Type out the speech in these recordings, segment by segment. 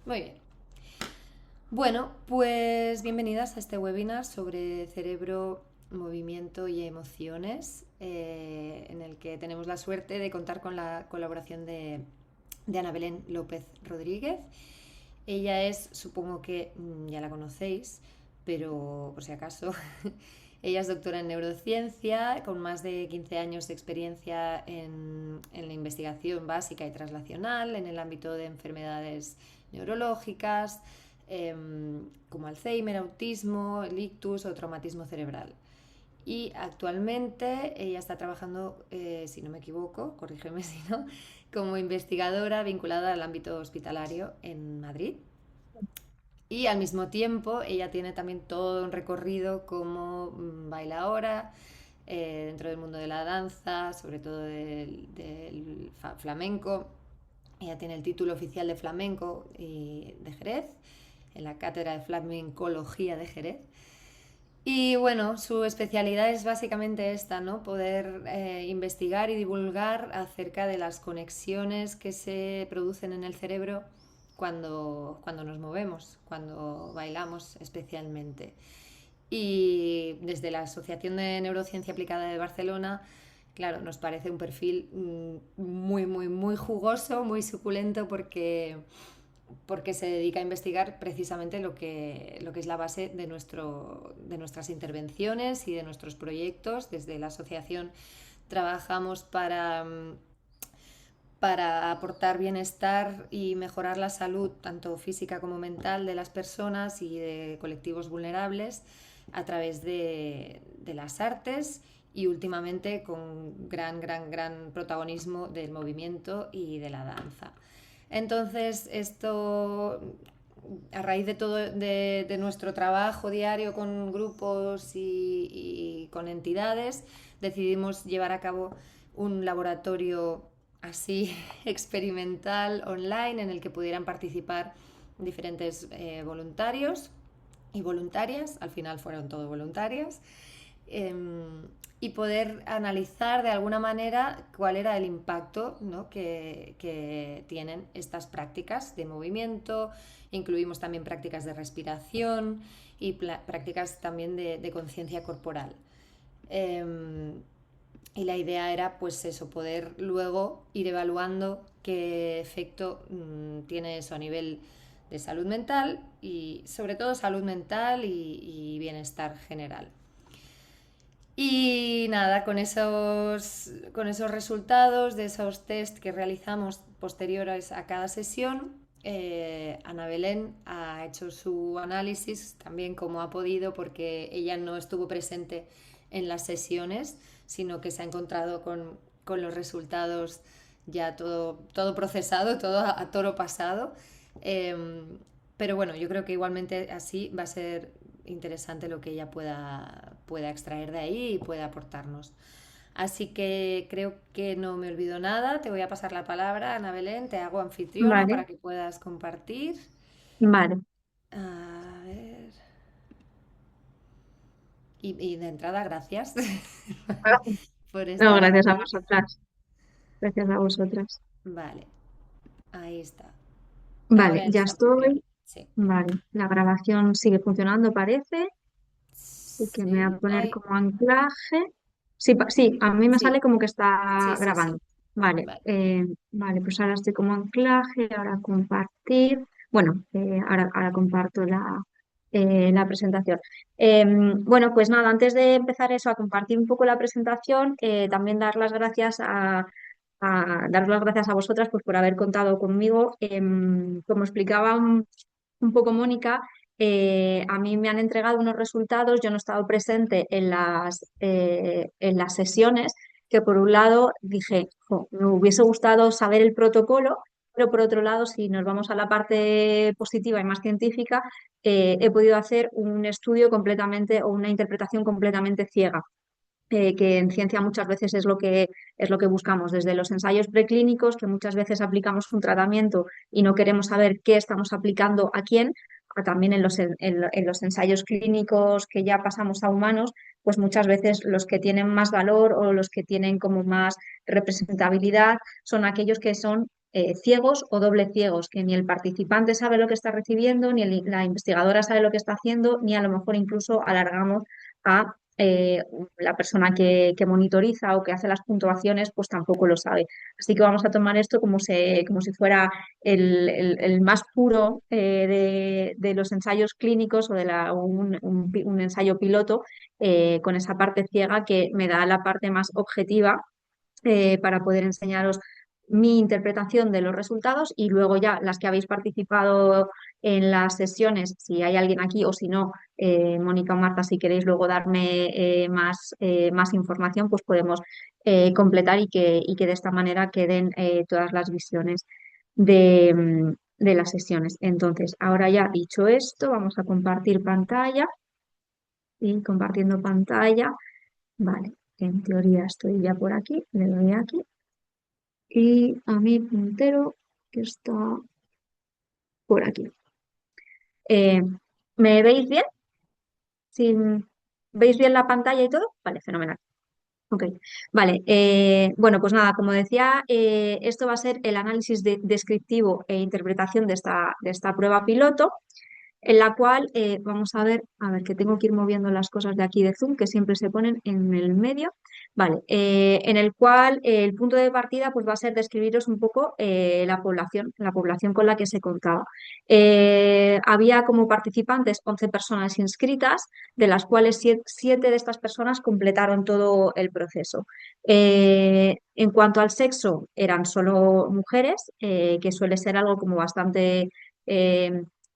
Muy bien. Bueno, pues bienvenidas a este webinar sobre cerebro, movimiento y emociones, en el que tenemos la suerte de contar con la colaboración de Ana Belén López Rodríguez. Ella es, supongo que ya la conocéis, pero por si acaso, ella es doctora en neurociencia, con más de 15 años de experiencia en la investigación básica y translacional en el ámbito de enfermedades neurológicas, como Alzheimer, autismo, el ictus o traumatismo cerebral. Y actualmente ella está trabajando, si no me equivoco, corrígeme si no, como investigadora vinculada al ámbito hospitalario en Madrid. Y al mismo tiempo ella tiene también todo un recorrido como bailaora dentro del mundo de la danza, sobre todo del flamenco. Ella tiene el título oficial de flamenco y de Jerez, en la cátedra de flamencología de Jerez. Y bueno, su especialidad es básicamente esta, ¿no? Poder investigar y divulgar acerca de las conexiones que se producen en el cerebro cuando nos movemos, cuando bailamos especialmente. Y desde la Asociación de Neurociencia Aplicada de Barcelona, claro, nos parece un perfil muy, muy, muy jugoso, muy suculento, porque se dedica a investigar precisamente lo que es la base de nuestras intervenciones y de nuestros proyectos. Desde la asociación trabajamos para aportar bienestar y mejorar la salud, tanto física como mental, de las personas y de colectivos vulnerables a través de las artes y últimamente con gran protagonismo del movimiento y de la danza. Entonces, esto, a raíz de todo de nuestro trabajo diario con grupos y con entidades, decidimos llevar a cabo un laboratorio así experimental online en el que pudieran participar diferentes voluntarios y voluntarias, al final fueron todo voluntarias, eh, y poder analizar de alguna manera cuál era el impacto, ¿no? que tienen estas prácticas de movimiento. Incluimos también prácticas de respiración y prácticas también de conciencia corporal. Y la idea era, pues eso, poder luego ir evaluando qué efecto tiene eso a nivel de salud mental y sobre todo salud mental y bienestar general. Y nada, con esos resultados de esos test que realizamos posteriores a cada sesión, Ana Belén ha hecho su análisis también como ha podido, porque ella no estuvo presente en las sesiones, sino que se ha encontrado con los resultados ya todo procesado, todo a toro pasado. Pero bueno, yo creo que igualmente así va a ser interesante lo que ella pueda extraer de ahí y pueda aportarnos. Así que creo que no me olvido nada. Te voy a pasar la palabra, Ana Belén. Te hago anfitriona Vale, para que puedas compartir. vale. A ver. Y de entrada, gracias por No, estar gracias a aquí. vosotras. Gracias a vosotras. Vale, ahí está. Vale, Ahora ya eres anfitriona. estoy. Sí. Vale, la grabación sigue funcionando, parece. Así que me voy a Sí, poner hay. como anclaje. Sí, sí, a mí me sale Sí, como que sí, está sí, grabando. sí. Vale, Vale. vale, pues ahora estoy como anclaje, ahora compartir. Bueno, ahora comparto la presentación. Bueno, pues nada, antes de empezar eso, a compartir un poco la presentación, también dar las gracias a daros las gracias a vosotras, pues, por haber contado conmigo. Como explicaba un poco Mónica, a mí me han entregado unos resultados, yo no he estado presente en las sesiones, que por un lado dije: "Jo, me hubiese gustado saber el protocolo", pero por otro lado, si nos vamos a la parte positiva y más científica, he podido hacer un estudio completamente o una interpretación completamente ciega, que en ciencia muchas veces es lo que buscamos, desde los ensayos preclínicos, que muchas veces aplicamos un tratamiento y no queremos saber qué estamos aplicando a quién, a también en los ensayos clínicos que ya pasamos a humanos, pues muchas veces los que tienen más valor o los que tienen como más representabilidad son aquellos que son ciegos o doble ciegos, que ni el participante sabe lo que está recibiendo, ni la investigadora sabe lo que está haciendo, ni a lo mejor incluso alargamos a la persona que monitoriza o que hace las puntuaciones, pues tampoco lo sabe. Así que vamos a tomar esto como si fuera el más puro de los ensayos clínicos o de un ensayo piloto con esa parte ciega que me da la parte más objetiva para poder enseñaros mi interpretación de los resultados y luego ya las que habéis participado en las sesiones, si hay alguien aquí o si no, Mónica o Marta, si queréis luego darme más información, pues podemos completar y que de esta manera queden todas las visiones de las sesiones. Entonces, ahora ya dicho esto, vamos a compartir pantalla y compartiendo pantalla. Vale, en teoría estoy ya por aquí, le doy aquí y a mi puntero que está por aquí. Eh, ¿Me veis bien? ¿Sí? ¿Veis bien la pantalla y todo? Vale, fenomenal. Ok, vale. Bueno, pues nada, como decía, esto va a ser el análisis descriptivo e interpretación de esta prueba piloto, en la cual vamos a ver que tengo que ir moviendo las cosas de aquí de Zoom, que siempre se ponen en el medio. Vale, en el cual el punto de partida pues va a ser describiros un poco la población con la que se contaba. Había como participantes 11 personas inscritas, de las cuales 7 de estas personas completaron todo el proceso. En cuanto al sexo, eran solo mujeres, que suele ser algo como bastante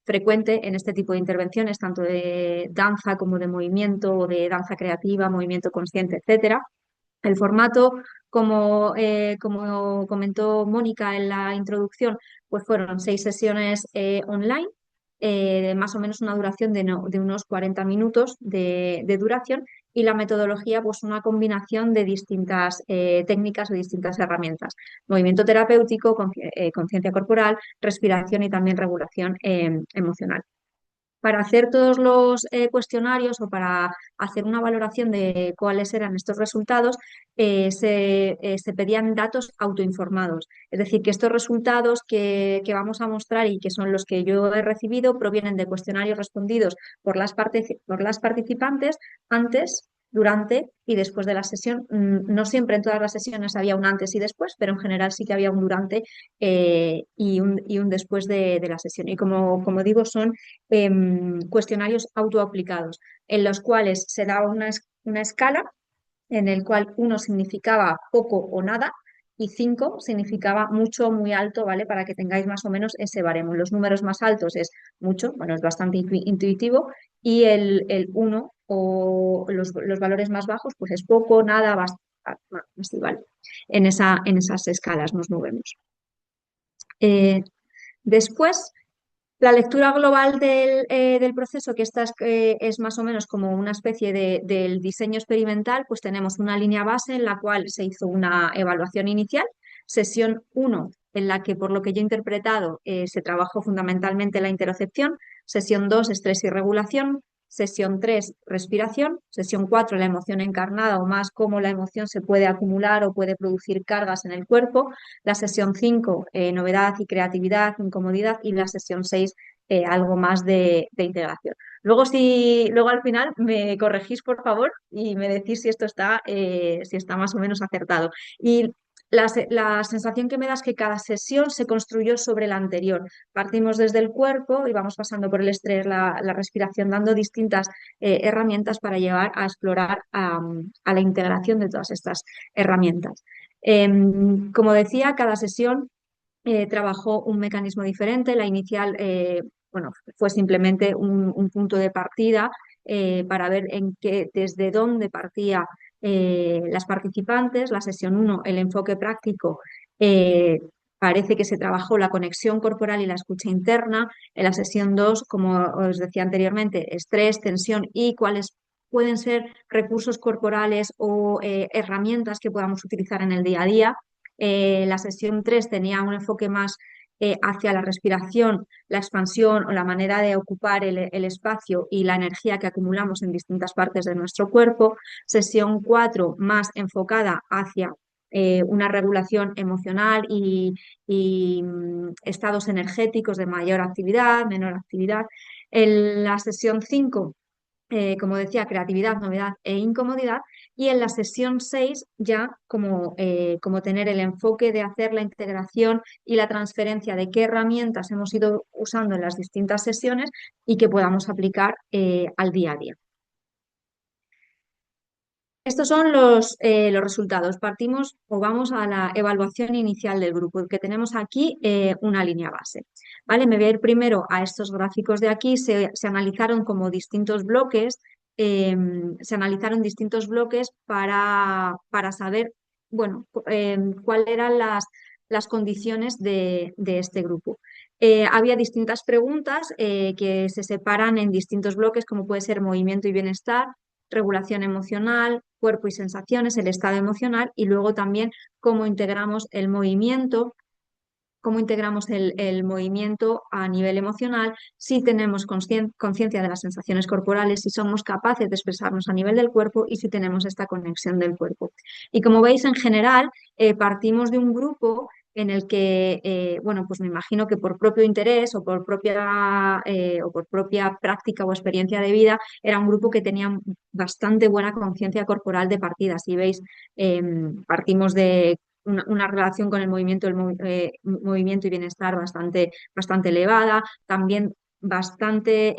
frecuente en este tipo de intervenciones, tanto de danza como de movimiento, o de danza creativa, movimiento consciente, etcétera. El formato, como comentó Mónica en la introducción, pues fueron 6 sesiones online, de más o menos una duración de unos 40 minutos de duración, y la metodología, pues una combinación de distintas técnicas o distintas herramientas. Movimiento terapéutico, conciencia corporal, respiración y también regulación emocional. Para hacer todos los cuestionarios o para hacer una valoración de cuáles eran estos resultados, se pedían datos autoinformados. Es decir, que estos resultados que vamos a mostrar y que son los que yo he recibido provienen de cuestionarios respondidos por las participantes antes, durante y después de la sesión. No siempre en todas las sesiones había un antes y después, pero en general sí que había un durante y un después de la sesión. Y como digo, son cuestionarios autoaplicados, en los cuales se daba una escala en el cual 1 significaba poco o nada y 5 significaba mucho, muy alto, ¿vale? Para que tengáis más o menos ese baremo. Los números más altos es mucho, bueno, es bastante intuitivo, y el 1 o los valores más bajos, pues es poco, nada, así, ¿vale? En esas escalas nos movemos. Eh, Después, la lectura global del proceso, que esta es más o menos como una especie del diseño experimental, pues tenemos una línea base en la cual se hizo una evaluación inicial, sesión 1, en la que por lo que yo he interpretado se trabajó fundamentalmente la interocepción, sesión 2, estrés y regulación, sesión 3, respiración, sesión 4, la emoción encarnada o más cómo la emoción se puede acumular o puede producir cargas en el cuerpo, la sesión 5, novedad y creatividad, incomodidad, y la sesión 6, algo más de integración. Luego al final me corregís, por favor, y me decís si está más o menos acertado. Y la sensación que me da es que cada sesión se construyó sobre la anterior. Partimos desde el cuerpo y vamos pasando por el estrés, la respiración, dando distintas herramientas para llevar a explorar a la integración de todas estas herramientas. Como decía, cada sesión trabajó un mecanismo diferente. La inicial, bueno, fue simplemente un punto de partida para ver desde dónde partía las participantes. La sesión 1, el enfoque práctico, eh, parece que se trabajó la conexión corporal y la escucha interna. En la sesión 2, como os decía anteriormente, estrés, tensión y cuáles pueden ser recursos corporales o herramientas que podamos utilizar en el día a día. La sesión 3 tenía un enfoque más hacia la respiración, la expansión o la manera de ocupar el espacio y la energía que acumulamos en distintas partes de nuestro cuerpo. Sesión 4 más enfocada hacia una regulación emocional y estados energéticos de mayor actividad, menor actividad. En la sesión 5, como decía, creatividad, novedad e incomodidad. Y en la sesión 6 ya como tener el enfoque de hacer la integración y la transferencia de qué herramientas hemos ido usando en las distintas sesiones y que podamos aplicar al día a día. Estos son los resultados. Partimos o vamos a la evaluación inicial del grupo, que tenemos aquí una línea base. ¿Vale? Me voy a ir primero a estos gráficos de aquí. Se analizaron como distintos bloques, se analizaron distintos bloques para saber, bueno, cuáles eran las condiciones de este grupo. Había distintas preguntas que se separan en distintos bloques, como puede ser movimiento y bienestar, regulación emocional, cuerpo y sensaciones, el estado emocional y luego también cómo integramos el movimiento, el movimiento a nivel emocional, si tenemos conciencia de las sensaciones corporales, si somos capaces de expresarnos a nivel del cuerpo y si tenemos esta conexión del cuerpo. Y como veis, en general, partimos de un grupo en el que, bueno, pues me imagino que por propio interés o por propia práctica o experiencia de vida, era un grupo que tenía bastante buena conciencia corporal de partida. Si veis, partimos de una relación con el movimiento, movimiento y bienestar bastante elevada, también bastante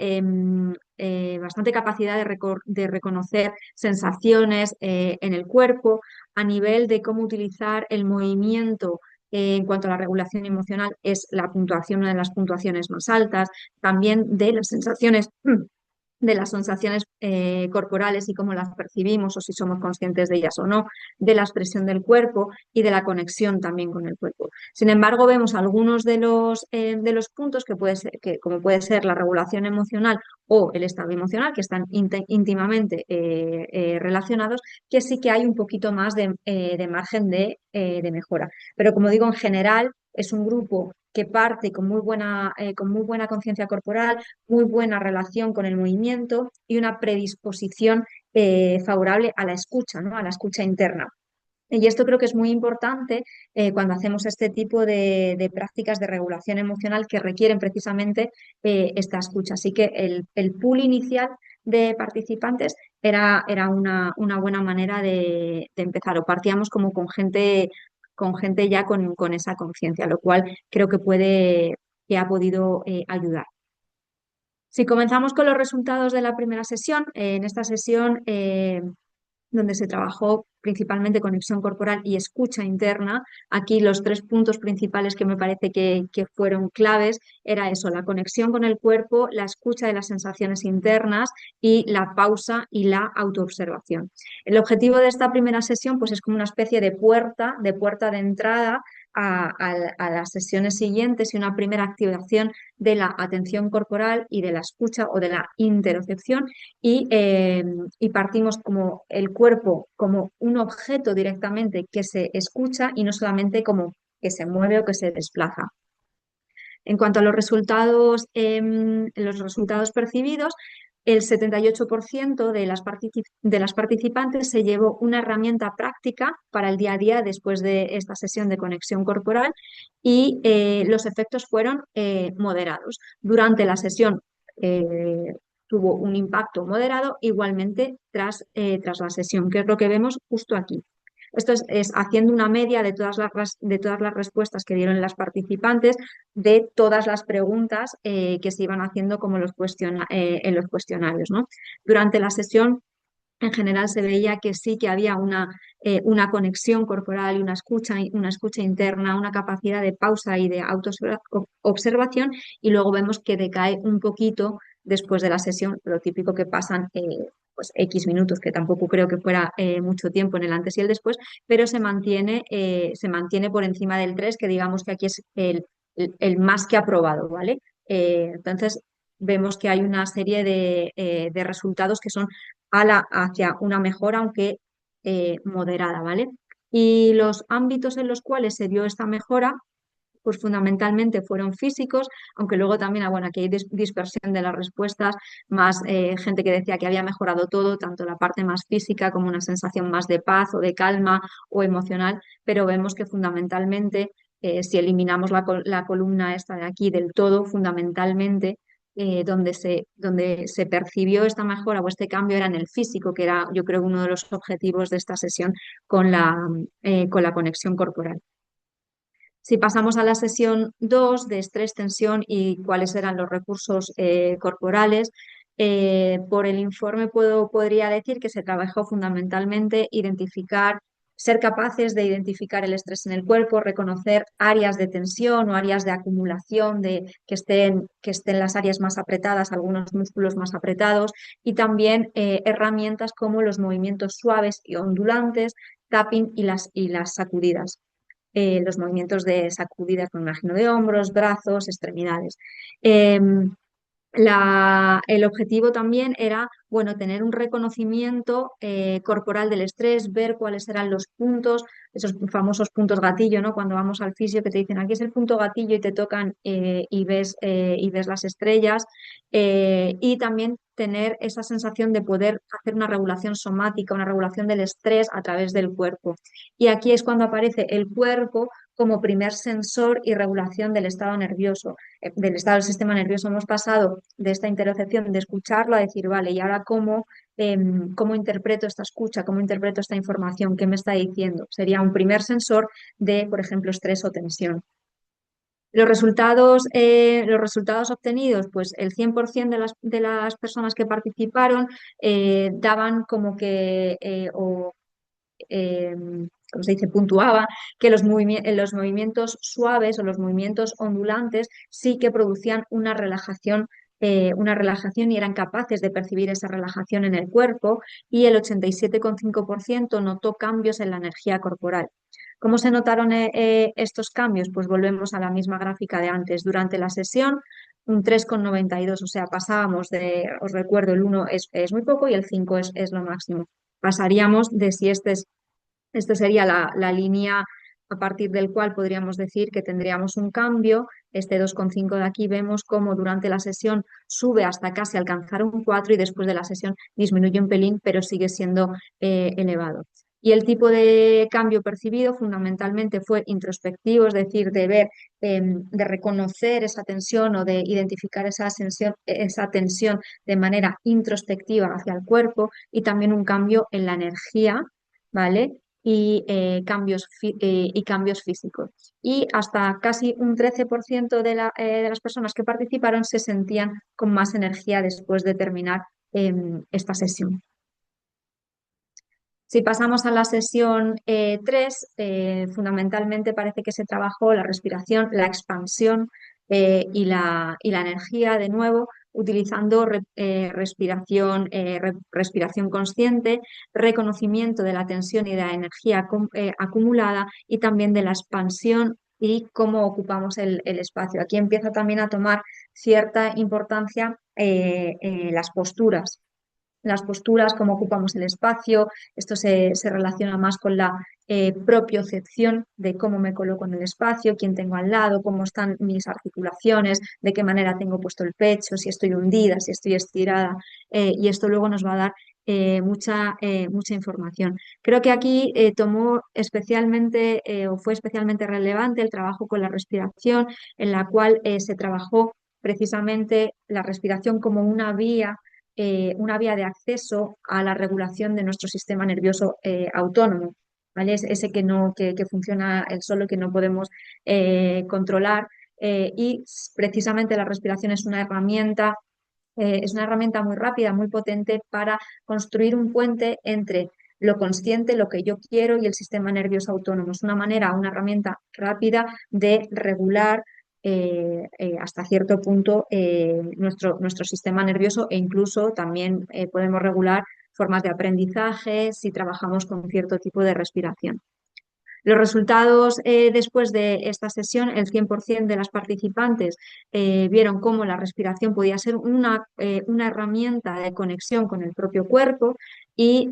capacidad de reconocer sensaciones en el cuerpo, a nivel de cómo utilizar el movimiento. En cuanto a la regulación emocional, es la puntuación, una de las puntuaciones más altas, también de las sensaciones corporales y cómo las percibimos o si somos conscientes de ellas o no, de la expresión del cuerpo y de la conexión también con el cuerpo. Sin embargo, vemos algunos de los puntos como puede ser la regulación emocional o el estado emocional, que están íntimamente relacionados, que sí que hay un poquito más de margen de mejora. Pero como digo, en general es un grupo que parte con muy buena conciencia corporal, muy buena relación con el movimiento y una predisposición favorable a la escucha, ¿no? A la escucha interna. Y esto creo que es muy importante cuando hacemos este tipo de prácticas de regulación emocional que requieren precisamente esta escucha. Así que el pool inicial de participantes era una buena manera de empezar, o partíamos como con gente ya con esa conciencia, lo cual creo que ha podido ayudar. Si comenzamos con los resultados de la primera sesión, en esta sesión donde se trabajó principalmente conexión corporal y escucha interna. Aquí los 3 puntos principales que me parece que fueron claves era eso, la conexión con el cuerpo, la escucha de las sensaciones internas y la pausa y la autoobservación. El objetivo de esta primera sesión pues es como una especie de puerta de entrada a las sesiones siguientes y una primera activación de la atención corporal y de la escucha o de la interocepción y partimos como el cuerpo como un objeto directamente que se escucha y no solamente como que se mueve o que se desplaza. En cuanto a los resultados percibidos, el 78% de las participantes se llevó una herramienta práctica para el día a día después de esta sesión de conexión corporal y los efectos fueron moderados. Durante la sesión tuvo un impacto moderado igualmente tras la sesión, que es lo que vemos justo aquí. Esto es haciendo una media de todas las respuestas que dieron las participantes, de todas las preguntas que se iban haciendo como en los cuestionarios, ¿no? Durante la sesión, en general, se veía que sí que había una conexión corporal y una escucha interna, una capacidad de pausa y de autoobservación, y luego vemos que decae un poquito después de la sesión, lo típico que pasan pues X minutos, que tampoco creo que fuera mucho tiempo en el antes y el después, pero se mantiene por encima del 3, que digamos que aquí es el más que aprobado, ¿vale? Entonces, vemos que hay una serie de resultados que son hacia una mejora, aunque moderada, ¿vale? Y los ámbitos en los cuales se vio esta mejora pues fundamentalmente fueron físicos, aunque luego también, bueno, aquí hay dispersión de las respuestas, más gente que decía que había mejorado todo, tanto la parte más física como una sensación más de paz o de calma o emocional, pero vemos que fundamentalmente, si eliminamos la columna esta de aquí del todo, fundamentalmente donde se percibió esta mejora o este cambio era en el físico, que era yo creo uno de los objetivos de esta sesión con la conexión corporal. Si pasamos a la sesión 2 de estrés, tensión y cuáles eran los recursos corporales, por el informe podría decir que se trabajó fundamentalmente ser capaces de identificar el estrés en el cuerpo, reconocer áreas de tensión o áreas de acumulación que estén las áreas más apretadas, algunos músculos más apretados, y también herramientas como los movimientos suaves y ondulantes, tapping y las sacudidas, los movimientos de sacudidas, me imagino, de hombros, brazos, extremidades. Em, el objetivo también era, bueno, tener un reconocimiento corporal del estrés, ver cuáles eran los puntos, esos famosos puntos gatillo, ¿no? Cuando vamos al fisio que te dicen aquí es el punto gatillo y te tocan y ves las estrellas, y también tener esa sensación de poder hacer una regulación somática, una regulación del estrés a través del cuerpo. Y aquí es cuando aparece el cuerpo como primer sensor y regulación del estado nervioso, del estado del sistema nervioso. Hemos pasado de esta interocepción, de escucharlo, a decir, vale, ¿y ahora cómo interpreto esta escucha? ¿Cómo interpreto esta información? ¿Qué me está diciendo? Sería un primer sensor de, por ejemplo, estrés o tensión. Los resultados obtenidos, pues el 100% de las personas que participaron daban como que, ¿cómo se dice?, puntuaba que los movimientos suaves o los movimientos ondulantes sí que producían una relajación y eran capaces de percibir esa relajación en el cuerpo, y el 87,5% notó cambios en la energía corporal. ¿Cómo se notaron estos cambios? Pues volvemos a la misma gráfica de antes. Durante la sesión, un 3,92, o sea, pasábamos os recuerdo, el 1 es muy poco y el 5 es lo máximo. Pasaríamos de si esta sería la línea a partir del cual podríamos decir que tendríamos un cambio. Este 2,5 de aquí vemos cómo durante la sesión sube hasta casi alcanzar un 4 y después de la sesión disminuye un pelín, pero sigue siendo elevado. Y el tipo de cambio percibido fundamentalmente fue introspectivo, es decir, de ver, de reconocer esa tensión o de identificar esa tensión de manera introspectiva hacia el cuerpo, y también un cambio en la energía, ¿vale? Y cambios físicos. Y hasta casi un 13% de las personas que participaron se sentían con más energía después de terminar esta sesión. Si pasamos a la sesión 3, fundamentalmente parece que se trabajó la respiración, la expansión y la energía de nuevo, utilizando respiración consciente, reconocimiento de la tensión y de la energía acumulada, y también de la expansión y cómo ocupamos el espacio. Aquí empieza también a tomar cierta importancia las posturas, cómo ocupamos el espacio. Esto se relaciona más con la propiocepción de cómo me coloco en el espacio, quién tengo al lado, cómo están mis articulaciones, de qué manera tengo puesto el pecho, si estoy hundida, si estoy estirada, y esto luego nos va a dar mucha información. Creo que aquí tomó especialmente o fue especialmente relevante el trabajo con la respiración, en la cual se trabajó precisamente la respiración como una vía de acceso a la regulación de nuestro sistema nervioso autónomo, ¿vale? Ese que funciona él solo, que no podemos controlar, y precisamente la respiración es una herramienta muy rápida, muy potente para construir un puente entre lo consciente, lo que yo quiero, y el sistema nervioso autónomo. Es una herramienta rápida de regular hasta cierto punto nuestro sistema nervioso, e incluso también podemos regular formas de aprendizaje si trabajamos con cierto tipo de respiración. Los resultados después de esta sesión, el 100% de las participantes vieron cómo la respiración podía ser una herramienta de conexión con el propio cuerpo, y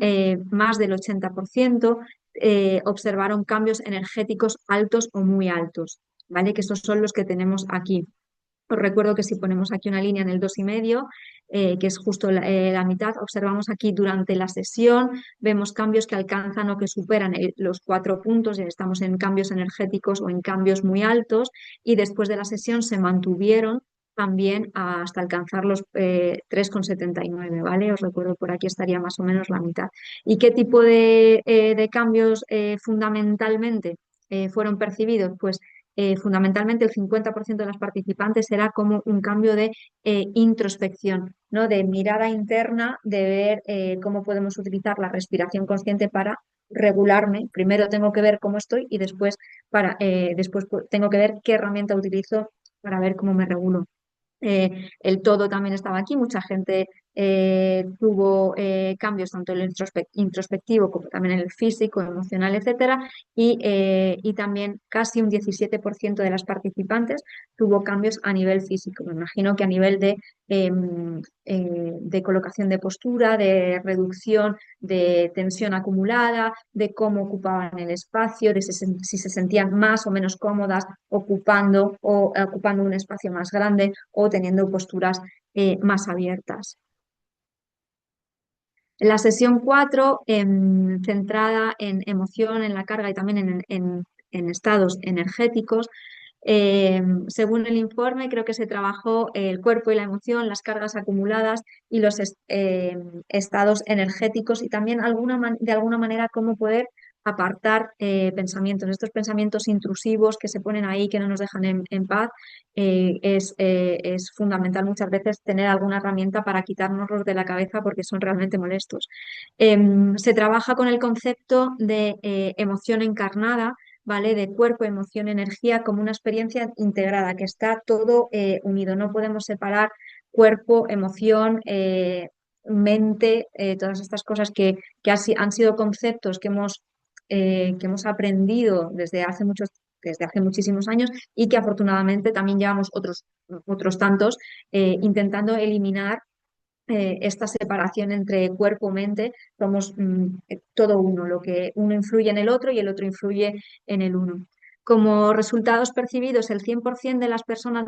más del 80% observaron cambios energéticos altos o muy altos. ¿vale? Que estos son los que tenemos aquí. Os recuerdo que si ponemos aquí una línea en el 2,5, que es justo la mitad, observamos aquí durante la sesión, vemos cambios que alcanzan o que superan los 4 puntos, ya estamos en cambios energéticos o en cambios muy altos, y después de la sesión se mantuvieron también hasta alcanzar los 3,79, ¿vale? Os recuerdo por aquí estaría más o menos la mitad. ¿Y qué tipo de cambios fundamentalmente fueron percibidos? Pues fundamentalmente el 50% de las participantes era como un cambio de introspección, ¿no? De mirada interna, de ver cómo podemos utilizar la respiración consciente para regularme. Primero tengo que ver cómo estoy y después tengo que ver qué herramienta utilizo para ver cómo me regulo. El todo también estaba aquí, mucha gente tuvo cambios tanto en el introspectivo como también en el físico, emocional, etcétera, y también casi un 17% de las participantes tuvo cambios a nivel físico. Me imagino que a nivel de colocación de postura, de reducción de tensión acumulada, de cómo ocupaban el espacio, de si se sentían más o menos cómodas ocupando un espacio más grande o teniendo posturas más abiertas. La sesión 4, centrada en emoción, en la carga y también en estados energéticos. Según el informe, creo que se trabajó el cuerpo y la emoción, las cargas acumuladas y los estados energéticos y también de alguna manera cómo poder apartar pensamientos, estos pensamientos intrusivos que se ponen ahí, que no nos dejan en paz. Es fundamental muchas veces tener alguna herramienta para quitárnoslos de la cabeza porque son realmente molestos. Se trabaja con el concepto de emoción encarnada, ¿vale? De cuerpo, emoción, energía, como una experiencia integrada, que está todo unido. No podemos separar cuerpo, emoción, mente, todas estas cosas que han sido conceptos que hemos aprendido desde hace muchísimos años y que afortunadamente también llevamos otros tantos intentando eliminar esta separación entre cuerpo y mente. Somos todo uno, lo que uno influye en el otro y el otro influye en el uno. Como resultados percibidos, el 100% de las personas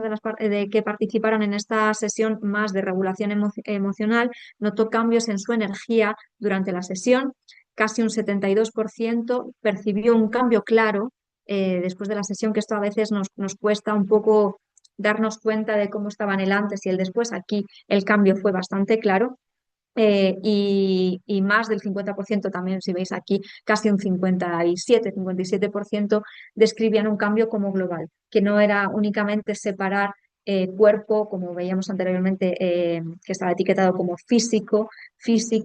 que participaron en esta sesión más de regulación emocional notó cambios en su energía durante la sesión. Casi un 72% percibió un cambio claro después de la sesión, que esto a veces nos cuesta un poco darnos cuenta de cómo estaban el antes y el después. Aquí el cambio fue bastante claro. Y más del 50% también, si veis aquí, casi un 57% describían un cambio como global, que no era únicamente separar cuerpo, como veíamos anteriormente, que estaba etiquetado como físico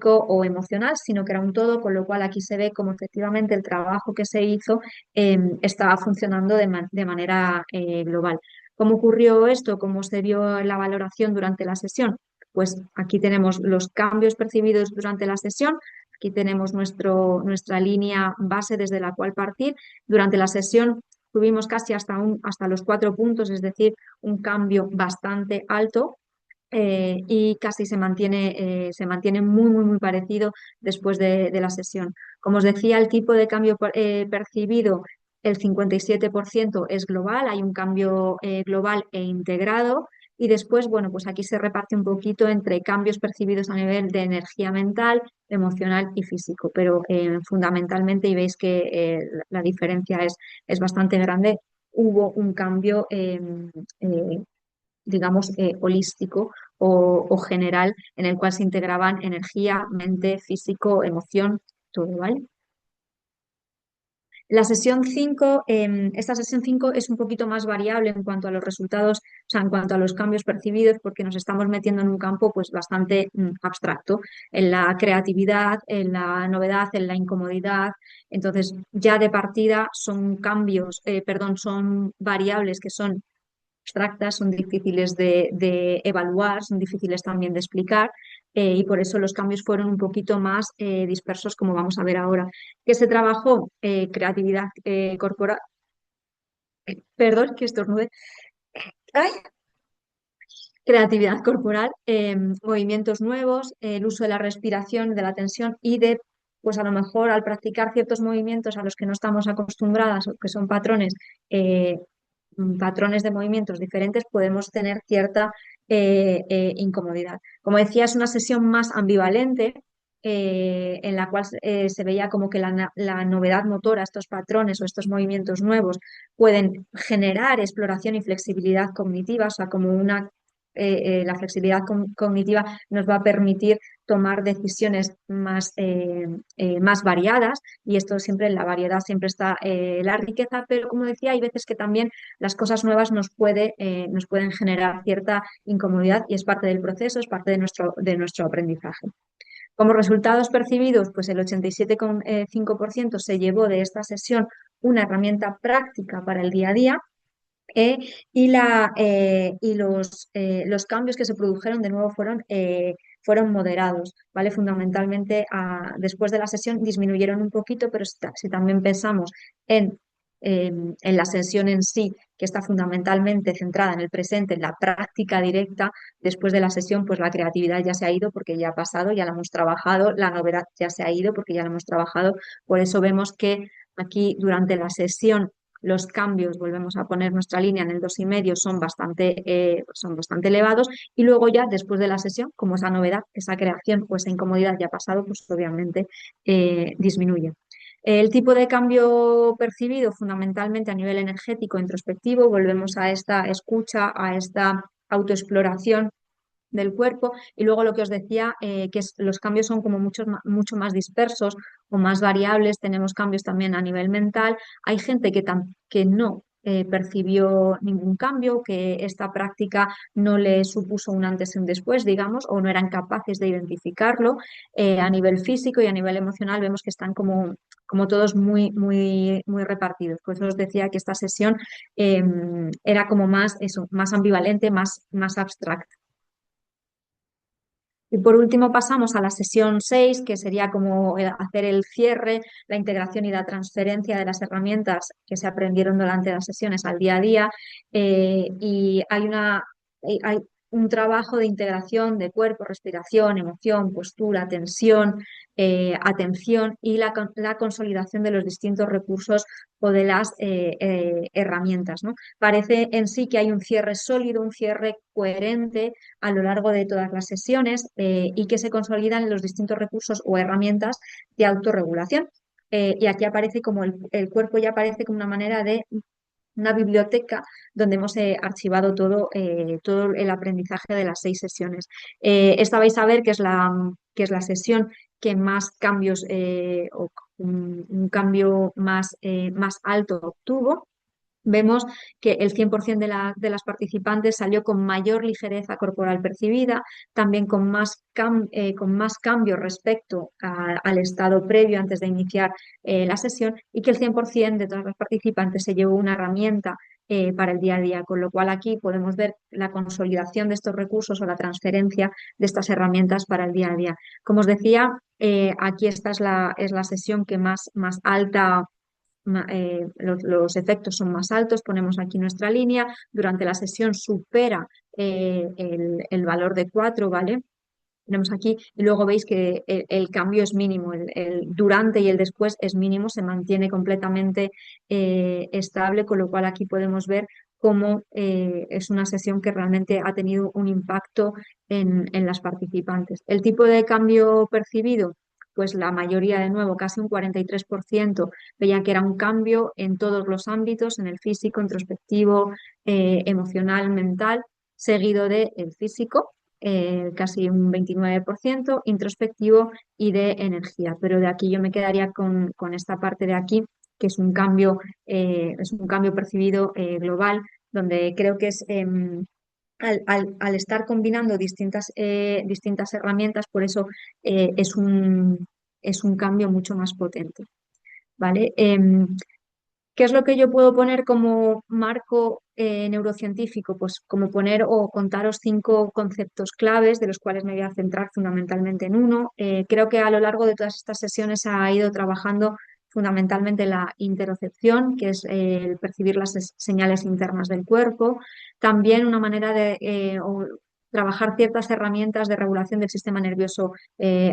o emocional, sino que era un todo, con lo cual aquí se ve como efectivamente el trabajo que se hizo estaba funcionando de manera global. ¿Cómo ocurrió esto? ¿Cómo se vio la valoración durante la sesión? Pues aquí tenemos los cambios percibidos durante la sesión, aquí tenemos nuestra línea base desde la cual partir. Durante la sesión tuvimos casi hasta los 4 puntos, es decir, un cambio bastante alto. Y casi se mantiene muy, muy, muy parecido después de la sesión. Como os decía, el tipo de cambio percibido, el 57% es global, hay un cambio global e integrado. Y después, bueno, pues aquí se reparte un poquito entre cambios percibidos a nivel de energía mental, emocional y físico, pero fundamentalmente, y veis que la diferencia es bastante grande, hubo un cambio eh, digamos, holístico o general en el cual se integraban energía, mente, físico, emoción, todo, ¿vale? La sesión 5, esta sesión 5 es un poquito más variable en cuanto a los resultados, o sea, en cuanto a los cambios percibidos, porque nos estamos metiendo en un campo pues bastante abstracto, en la creatividad, en la novedad, en la incomodidad. Entonces, ya de partida son son variables que son abstractas, son difíciles de evaluar, son difíciles también de explicar, y por eso los cambios fueron un poquito más dispersos, como vamos a ver ahora. ¿Qué se trabajó? Creatividad corporal, perdón, que estornude. ¡Ay! Creatividad corporal, movimientos nuevos, el uso de la respiración, de la tensión pues a lo mejor al practicar ciertos movimientos a los que no estamos acostumbradas o que son patrones, patrones de movimientos diferentes, podemos tener cierta incomodidad. Como decía, es una sesión más ambivalente, en la cual se veía como que la novedad motora, estos patrones o estos movimientos nuevos pueden generar exploración y flexibilidad cognitiva, o sea, como la flexibilidad cognitiva nos va a permitir tomar decisiones más variadas, y esto siempre en la variedad siempre está la riqueza, pero como decía, hay veces que también las cosas nuevas nos pueden generar cierta incomodidad, y es parte del proceso, es parte de nuestro aprendizaje. Como resultados percibidos, pues el 87,5% se llevó de esta sesión una herramienta práctica para el día a día, eh, los cambios que se produjeron de nuevo fueron moderados, ¿vale? Fundamentalmente, después de la sesión disminuyeron un poquito, pero si también pensamos en, en la sesión en sí, que está fundamentalmente centrada en el presente, en la práctica directa, después de la sesión, pues la creatividad ya se ha ido porque ya ha pasado, ya la hemos trabajado, la novedad ya se ha ido porque ya la hemos trabajado. Por eso vemos que aquí durante la sesión los cambios, volvemos a poner nuestra línea en el 2,5, son bastante elevados, y luego ya después de la sesión, como esa novedad, esa creación o esa incomodidad ya ha pasado, pues obviamente disminuye. El tipo de cambio percibido fundamentalmente a nivel energético, introspectivo, volvemos a esta escucha, a esta autoexploración del cuerpo, y luego lo que os decía, los cambios son como mucho más dispersos o más variables. Tenemos cambios también a nivel mental. Hay gente que no percibió ningún cambio, que esta práctica no le supuso un antes y un después, digamos, o no eran capaces de identificarlo. A nivel físico y a nivel emocional vemos que están como todos muy, muy, muy repartidos. Por eso os decía que esta sesión era como más ambivalente, más abstracta. Y por último pasamos a la sesión 6, que sería como hacer el cierre, la integración y la transferencia de las herramientas que se aprendieron durante las sesiones al día a día. Y hay un trabajo de integración de cuerpo, respiración, emoción, postura, tensión, atención, y la consolidación de los distintos recursos o de las herramientas, ¿no? Parece en sí que hay un cierre sólido, un cierre coherente a lo largo de todas las sesiones, y que se consolidan los distintos recursos o herramientas de autorregulación. Y aquí aparece como el cuerpo ya aparece como una manera de una biblioteca donde hemos archivado todo el aprendizaje de las 6 sesiones. Esta vais a ver que es la sesión que más cambios o un cambio más alto obtuvo. Vemos que el 100% de las participantes salió con mayor ligereza corporal percibida, también con más cambio respecto al estado previo antes de iniciar la sesión, y que el 100% de todas las participantes se llevó una herramienta para el día a día, con lo cual aquí podemos ver la consolidación de estos recursos o la transferencia de estas herramientas para el día a día. Como os decía, aquí esta es la sesión que más alta, los efectos son más altos. Ponemos aquí nuestra línea, durante la sesión supera el valor de 4, ¿vale? Tenemos aquí, y luego veis que el cambio es mínimo, el durante y el después es mínimo, se mantiene completamente estable, con lo cual aquí podemos ver cómo es una sesión que realmente ha tenido un impacto en las participantes. El tipo de cambio percibido, pues la mayoría, de nuevo, casi un 43%, veía que era un cambio en todos los ámbitos, en el físico, introspectivo, emocional, mental, seguido del físico, casi un 29%, introspectivo y de energía. Pero de aquí yo me quedaría con esta parte de aquí, que es un cambio percibido global, donde creo que al estar combinando distintas herramientas, por eso es un cambio mucho más potente, ¿vale? ¿Qué es lo que yo puedo poner como marco neurocientífico? Pues como poner o contaros 5 conceptos claves, de los cuales me voy a centrar fundamentalmente en uno. Creo que a lo largo de todas estas sesiones ha ido trabajando fundamentalmente la interocepción, que es el percibir las señales internas del cuerpo. También una manera trabajar ciertas herramientas de regulación del sistema nervioso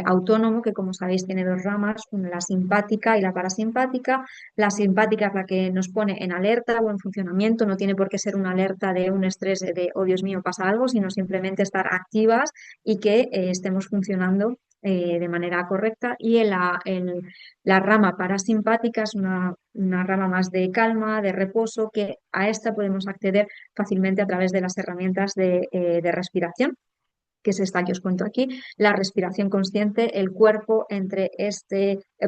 autónomo, que como sabéis tiene dos ramas, una la simpática y la parasimpática. La simpática es la que nos pone en alerta o en funcionamiento, no tiene por qué ser una alerta de un estrés de, oh Dios mío, pasa algo, sino simplemente estar activas y que estemos funcionando de manera correcta. Y la rama parasimpática es una rama más de calma, de reposo, que a esta podemos acceder fácilmente a través de las herramientas de respiración, que es esta que os cuento aquí, la respiración consciente, el cuerpo entre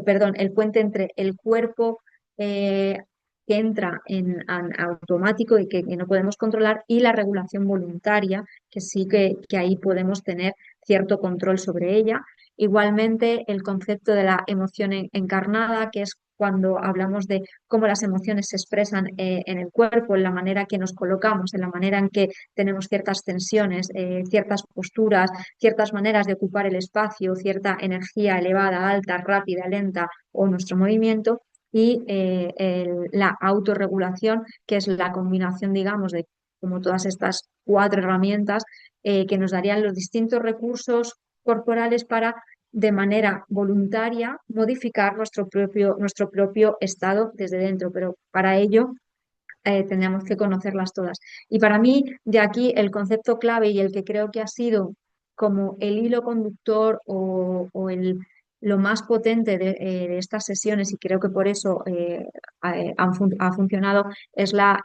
perdón, el puente entre el cuerpo eh, que entra en automático y que no podemos controlar, y la regulación voluntaria, que sí que ahí podemos tener cierto control sobre ella. Igualmente, el concepto de la emoción encarnada, que es cuando hablamos de cómo las emociones se expresan en el cuerpo, en la manera que nos colocamos, en la manera en que tenemos ciertas tensiones, ciertas posturas, ciertas maneras de ocupar el espacio, cierta energía elevada, alta, rápida, lenta o nuestro movimiento. Y la autorregulación, que es la combinación, digamos, de como todas estas cuatro herramientas que nos darían los distintos recursos corporales para de manera voluntaria modificar nuestro propio estado desde dentro, pero para ello tendríamos que conocerlas todas. Y para mí, de aquí, el concepto clave y el que creo que ha sido como el hilo conductor lo más potente de estas sesiones, y creo que por eso ha funcionado, es la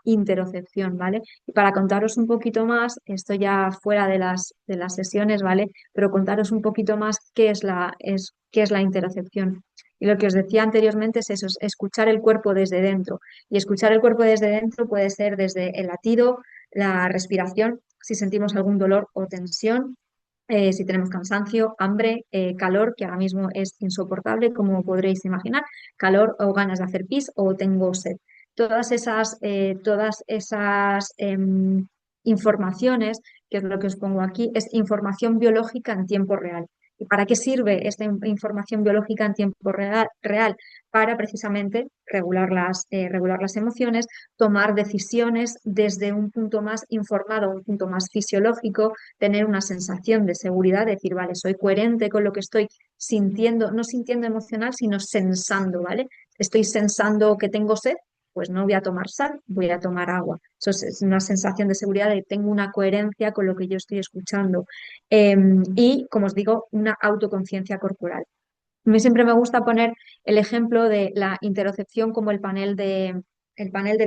interocepción, ¿vale? Y para contaros un poquito más, esto ya fuera de las sesiones, ¿vale? Pero contaros un poquito más qué es la interocepción. Y lo que os decía anteriormente es eso, es escuchar el cuerpo desde dentro. Y escuchar el cuerpo desde dentro puede ser desde el latido, la respiración, si sentimos algún dolor o tensión, si tenemos cansancio, hambre, calor, que ahora mismo es insoportable, como podréis imaginar, calor o ganas de hacer pis o tengo sed. Todas esas informaciones, que es lo que os pongo aquí, es información biológica en tiempo real. ¿Y para qué sirve esta información biológica en tiempo real? Para precisamente regular las emociones, tomar decisiones desde un punto más informado, un punto más fisiológico, tener una sensación de seguridad, decir, vale, soy coherente con lo que estoy sintiendo, no sintiendo emocional, sino sensando, ¿vale? Estoy sensando que tengo sed, pues no voy a tomar sal, voy a tomar agua. Eso es una sensación de seguridad, de tengo una coherencia con lo que yo estoy escuchando. Y, como os digo, una autoconciencia corporal. A mí siempre me gusta poner el ejemplo de la interocepción como el panel de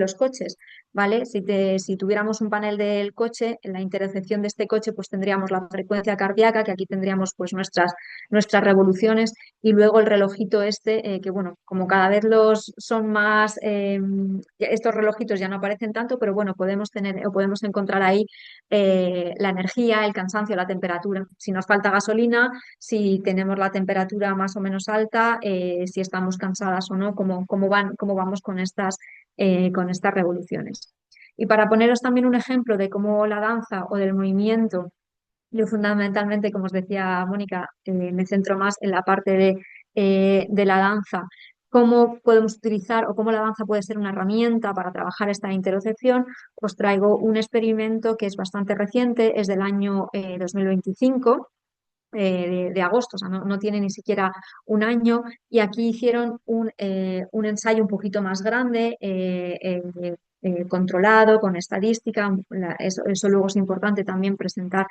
los coches, ¿vale? Si tuviéramos un panel del coche, en la interocepción de este coche, pues tendríamos la frecuencia cardíaca, que aquí tendríamos pues nuestras revoluciones, y luego el relojito este, que bueno, como cada vez los son más, estos relojitos ya no aparecen tanto, pero bueno, podemos tener o podemos encontrar ahí la energía, el cansancio, la temperatura. Si nos falta gasolina, si tenemos la temperatura más o menos alta, si estamos cansadas o no, cómo vamos con estas revoluciones. Y para poneros también un ejemplo de cómo la danza o del movimiento, yo fundamentalmente, como os decía Mónica, me centro más en la parte de la danza, cómo podemos utilizar o cómo la danza puede ser una herramienta para trabajar esta interocepción. Os traigo un experimento que es bastante reciente, es del año 2025, de agosto, o sea, no tiene ni siquiera un año, y aquí hicieron un ensayo un poquito más grande, controlado, con estadística. Eso luego es importante también presentar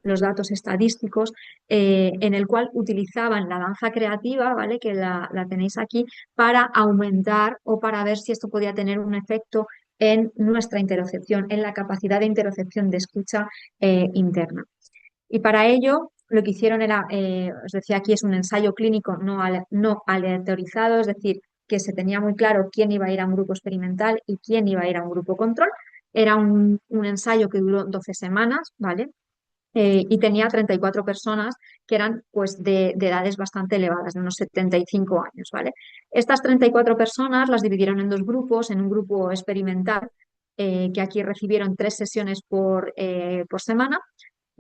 los datos estadísticos, en el cual utilizaban la danza creativa, ¿vale? Que la tenéis aquí, para aumentar o para ver si esto podía tener un efecto en nuestra interocepción, en la capacidad de interocepción de escucha interna. Y para ello, lo que hicieron era, os decía aquí, es un ensayo clínico no aleatorizado, es decir, que se tenía muy claro quién iba a ir a un grupo experimental y quién iba a ir a un grupo control. Era un ensayo que duró 12 semanas, ¿vale? Y tenía 34 personas que eran pues de edades bastante elevadas, de unos 75 años, ¿vale? Estas 34 personas las dividieron en dos grupos, en un grupo experimental, que aquí recibieron 3 sesiones por semana,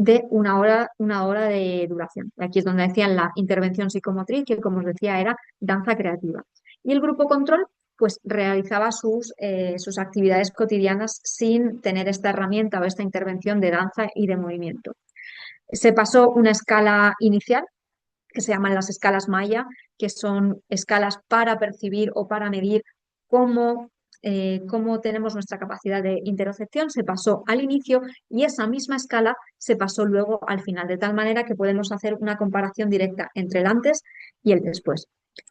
de una hora de duración. Aquí es donde decían la intervención psicomotriz, que como os decía era danza creativa. Y el grupo control pues realizaba sus actividades cotidianas sin tener esta herramienta o esta intervención de danza y de movimiento. Se pasó una escala inicial que se llaman las escalas Maya, que son escalas para percibir o para medir cómo, cómo tenemos nuestra capacidad de interocepción. Se pasó al inicio y esa misma escala se pasó luego al final, de tal manera que podemos hacer una comparación directa entre el antes y el después.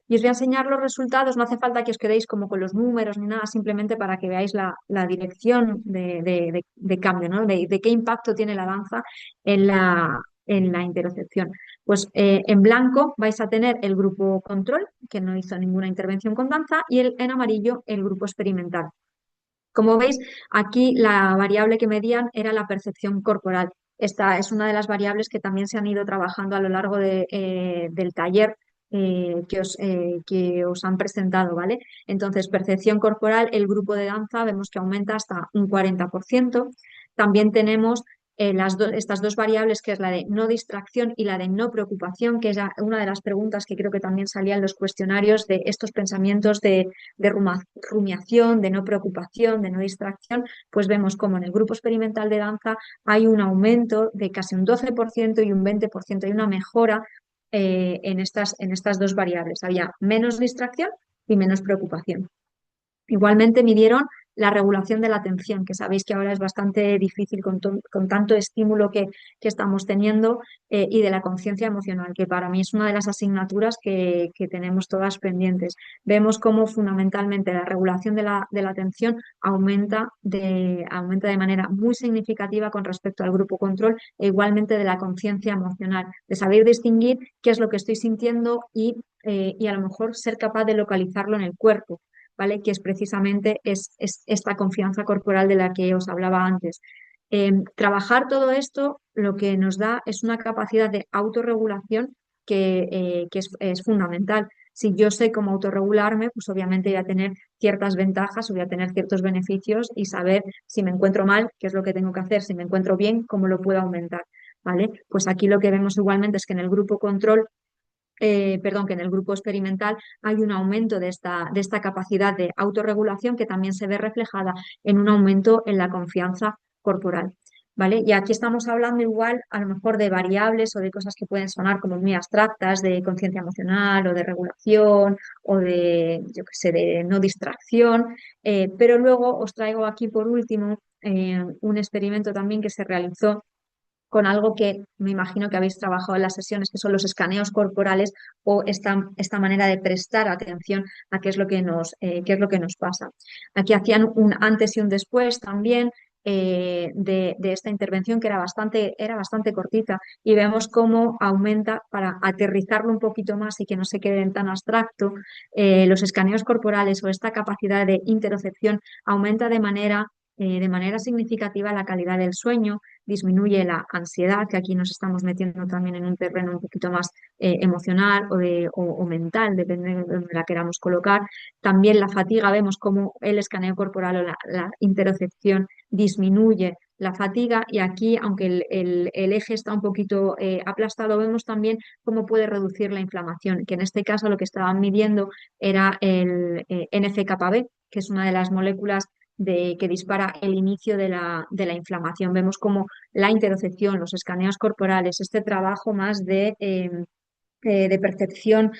Y os voy a enseñar los resultados, no hace falta que os quedéis como con los números ni nada, simplemente para que veáis la dirección de cambio, ¿no? De qué impacto tiene la danza en la interocepción. Pues en blanco vais a tener el grupo control, que no hizo ninguna intervención con danza, y en amarillo el grupo experimental. Como veis, aquí la variable que medían era la percepción corporal. Esta es una de las variables que también se han ido trabajando a lo largo del taller que os han presentado, ¿vale? Entonces, percepción corporal, el grupo de danza vemos que aumenta hasta un 40%. También tenemos estas dos variables, que es la de no distracción y la de no preocupación, que es una de las preguntas que creo que también salían en los cuestionarios de estos pensamientos de rumiación, de no preocupación, de no distracción, pues vemos como en el grupo experimental de danza hay un aumento de casi un 12% y un 20%, hay una mejora en estas dos variables. Había menos distracción y menos preocupación. Igualmente midieron la regulación de la atención, que sabéis que ahora es bastante difícil con tanto estímulo que estamos teniendo, y de la conciencia emocional, que para mí es una de las asignaturas que tenemos todas pendientes. Vemos cómo fundamentalmente la regulación de la atención aumenta de manera muy significativa con respecto al grupo control, e igualmente de la conciencia emocional, de saber distinguir qué es lo que estoy sintiendo y a lo mejor ser capaz de localizarlo en el cuerpo. ¿Vale? Que es precisamente esta confianza corporal de la que os hablaba antes. Trabajar todo esto lo que nos da es una capacidad de autorregulación que es fundamental. Si yo sé cómo autorregularme, pues obviamente voy a tener ciertas ventajas, voy a tener ciertos beneficios y saber si me encuentro mal, qué es lo que tengo que hacer, si me encuentro bien, cómo lo puedo aumentar. ¿Vale? Pues aquí lo que vemos igualmente es que en el grupo control, que en el grupo experimental hay un aumento de esta capacidad de autorregulación, que también se ve reflejada en un aumento en la confianza corporal. ¿Vale? Y aquí estamos hablando igual a lo mejor de variables o de cosas que pueden sonar como muy abstractas, de conciencia emocional o de regulación o de, yo qué sé, de no distracción, pero luego os traigo aquí por último un experimento también que se realizó con algo que me imagino que habéis trabajado en las sesiones, que son los escaneos corporales o esta manera de prestar atención a qué es lo que nos pasa. Aquí hacían un antes y un después también de esta intervención, que era bastante cortita, y vemos cómo aumenta, para aterrizarlo un poquito más y que no se quede en tan abstracto, los escaneos corporales o esta capacidad de interocepción aumenta de manera significativa la calidad del sueño, disminuye la ansiedad, que aquí nos estamos metiendo también en un terreno un poquito más emocional o mental, depende de donde la queramos colocar. También la fatiga, vemos cómo el escaneo corporal o la interocepción disminuye la fatiga, y aquí, aunque el eje está un poquito aplastado, vemos también cómo puede reducir la inflamación, que en este caso lo que estaban midiendo era el NF-κB, que es una de las moléculas que dispara el inicio de la inflamación. Vemos como la interocepción, los escaneos corporales, este trabajo más de percepción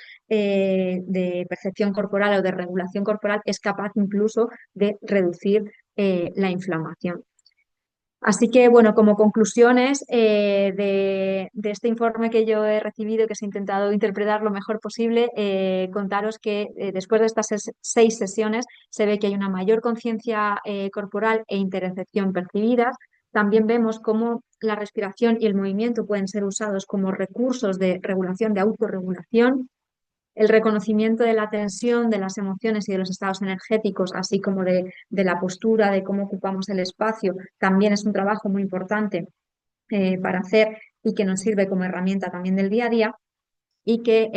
corporal o de regulación corporal, es capaz incluso de reducir la inflamación. Así que, bueno, como conclusiones de este informe que yo he recibido, que se ha intentado interpretar lo mejor posible, contaros que después de estas 6 sesiones se ve que hay una mayor conciencia corporal e interocepción percibidas. También vemos cómo la respiración y el movimiento pueden ser usados como recursos de regulación, de autorregulación. El reconocimiento de la tensión, de las emociones y de los estados energéticos, así como de la postura, de cómo ocupamos el espacio, también es un trabajo muy importante para hacer, y que nos sirve como herramienta también del día a día, y que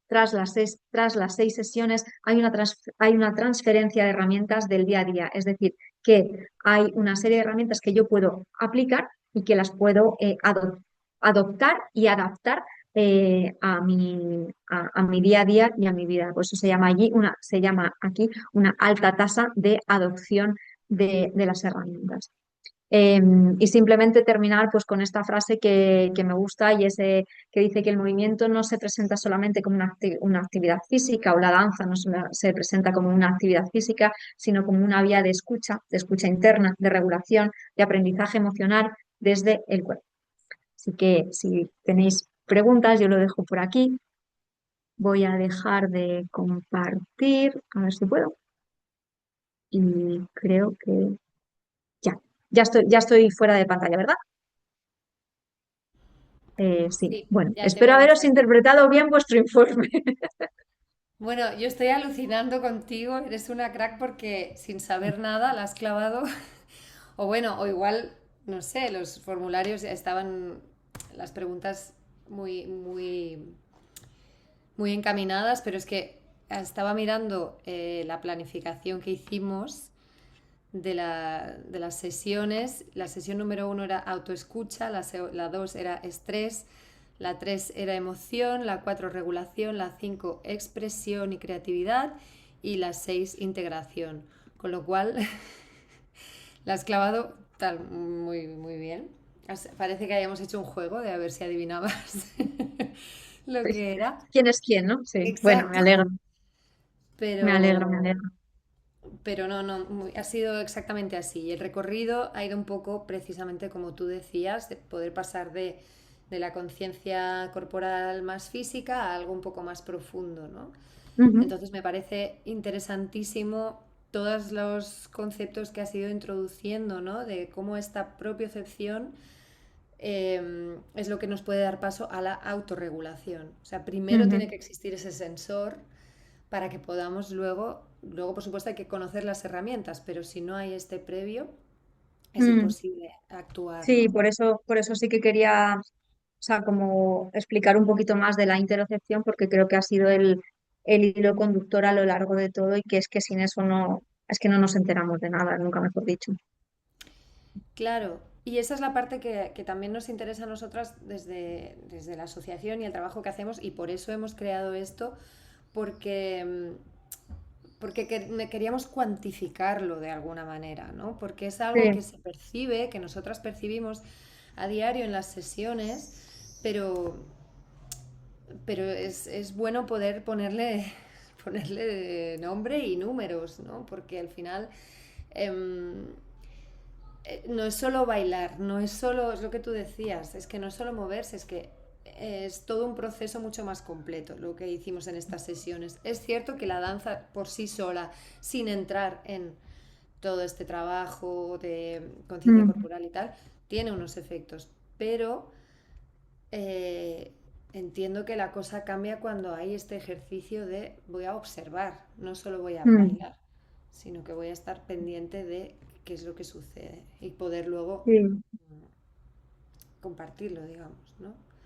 tras las 6 sesiones hay una transferencia de herramientas del día a día, es decir, que hay una serie de herramientas que yo puedo aplicar y que las puedo adoptar y adaptar a mi día a día y a mi vida. Por eso se llama aquí una alta tasa de adopción de las herramientas. Eh, y simplemente terminar pues, con esta frase que me gusta y es que dice que el movimiento no se presenta solamente como una actividad física o la danza no se presenta como una actividad física, sino como una vía de escucha interna, de regulación, de aprendizaje emocional desde el cuerpo. Así que si tenéis preguntas, yo lo dejo por aquí. Voy a dejar de compartir, a ver si puedo. Y creo que ya, ya estoy fuera de pantalla, ¿verdad? Sí, Sí, bueno, ya te espero vemos haberos aquí. interpretado bien vuestro informe. Bueno, yo estoy alucinando contigo, eres una crack porque sin saber nada la has clavado. O bueno, o igual, no sé, los formularios ya estaban, las preguntas muy encaminadas, pero es que estaba mirando la planificación que hicimos de las sesiones. La sesión número uno era autoescucha, la dos era estrés, la tres era emoción, la cuatro regulación, la cinco expresión y creatividad y la seis integración. Con lo cual, la has clavado muy bien. Parece que hayamos hecho un juego de a ver si adivinabas lo que era. ¿Quién es quién, no? Sí, bueno, Exacto. me alegro, me Pero, alegro. pero no, no, ha sido exactamente así. Y el recorrido ha ido un poco precisamente como tú decías, de poder pasar de la conciencia corporal más física a algo un poco más profundo, ¿no? Ujú, Entonces me parece interesantísimo todos los conceptos que has ido introduciendo, ¿no? De cómo esta propiocepción es lo que nos puede dar paso a la autorregulación. O sea, primero ujú, tiene que existir ese sensor para que podamos luego por supuesto hay que conocer las herramientas, pero si no hay este previo, es mm. imposible actuar, Sí, ¿no? por eso sí que quería, o sea, como explicar un poquito más de la interocepción, porque creo que ha sido el hilo conductor a lo largo de todo y que es que sin eso no, es que no nos enteramos de nada, nunca mejor dicho. Claro, y esa es la parte que también nos interesa a nosotras desde la asociación y el trabajo que hacemos, y por eso hemos creado esto, porque, queríamos cuantificarlo de alguna manera, ¿no? Porque es algo Sí. que se percibe, que nosotras percibimos a diario en las sesiones, pero es bueno poder ponerle nombre y números, ¿no? Porque al final em, no es solo bailar, no es solo, es lo que tú decías, es que no es solo moverse, es que es todo un proceso mucho más completo lo que hicimos en estas sesiones. Es cierto que la danza por sí sola, sin entrar en todo este trabajo de conciencia Mm, corporal y tal, tiene unos efectos, pero entiendo que la cosa cambia cuando hay este ejercicio de voy a observar, no solo voy a mm, bailar, sino que voy a estar pendiente de qué es lo que sucede y poder luego sí. compartirlo, digamos, ¿no? O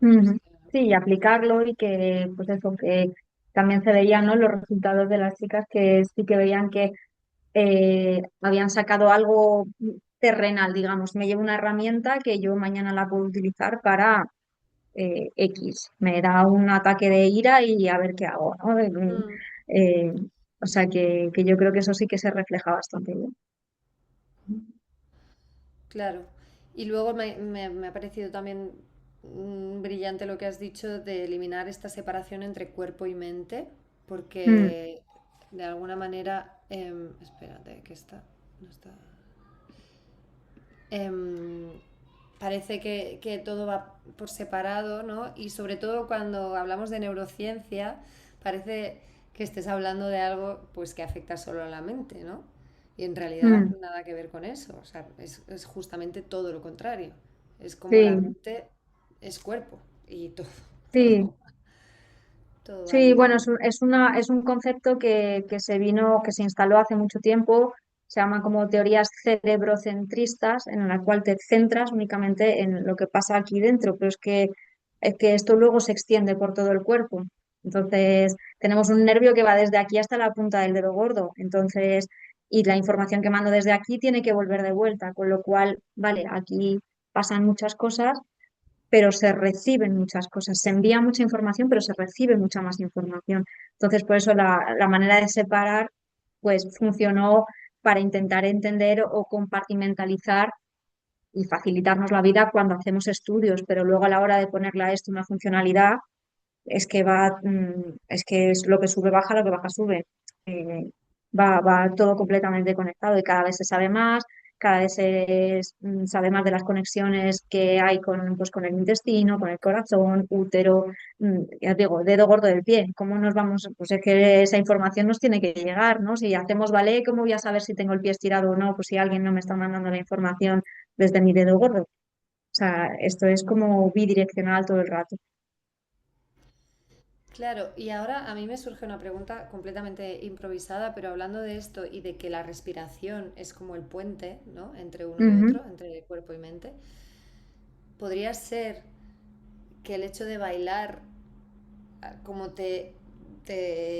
Ujú. sea, Sí, y aplicarlo y que, pues eso, que también se veían, ¿no? Los resultados de las chicas que sí que veían que habían sacado algo terrenal, digamos. Me llevo una herramienta que yo mañana la puedo utilizar para X. Me da un ataque de ira y a ver qué hago, ¿no? mm, Eh, o sea que yo creo que eso sí que se refleja bastante bien. claro. Y luego me ha parecido también brillante lo que has dicho de eliminar esta separación entre cuerpo y mente, Mm, porque de alguna manera, espérate, que está, no está. em, Parece que todo va por separado, ¿no? Y sobre todo cuando hablamos de neurociencia, parece que estés hablando de algo pues que afecta solo a la mente, ¿no? Y en realidad mm, nada que ver con eso. O sea, es justamente todo lo contrario. Es como la sí, mente es cuerpo y todo, sí. todo, todo va Sí, bueno, ligado. es un concepto que se que se instaló hace mucho tiempo, se llama como teorías cerebrocentristas, en la cual te centras únicamente en lo que pasa aquí dentro, pero es que esto luego se extiende por todo el cuerpo. Entonces, tenemos un nervio que va desde aquí hasta la punta del dedo gordo. Entonces, y la información que mando desde aquí tiene que volver de vuelta, con lo cual, vale, aquí pasan muchas cosas, pero se reciben muchas cosas, se envía mucha información, pero se recibe mucha más información. Entonces, por eso la manera de separar, pues funcionó para intentar entender o compartimentalizar y facilitarnos la vida cuando hacemos estudios, pero luego a la hora de ponerle a esto una funcionalidad, es que es lo que sube baja, lo que baja sube. Eh, va todo completamente conectado y cada vez se sabe más, cada vez sabe más de las conexiones que hay pues, con el intestino, con el corazón, útero, ya digo, dedo gordo del pie. ¿Cómo nos vamos? Pues es que esa información nos tiene que llegar, ¿no? Si hacemos ballet, ¿cómo voy a saber si tengo el pie estirado o no? Pues si alguien no me está mandando la información desde mi dedo gordo. O sea, esto es como bidireccional todo el rato. Claro, y ahora a mí me surge una pregunta completamente improvisada, pero hablando de esto y de que la respiración es como el puente, ¿no? Entre uno y Ujú. otro, entre cuerpo y mente, podría ser que el hecho de bailar como te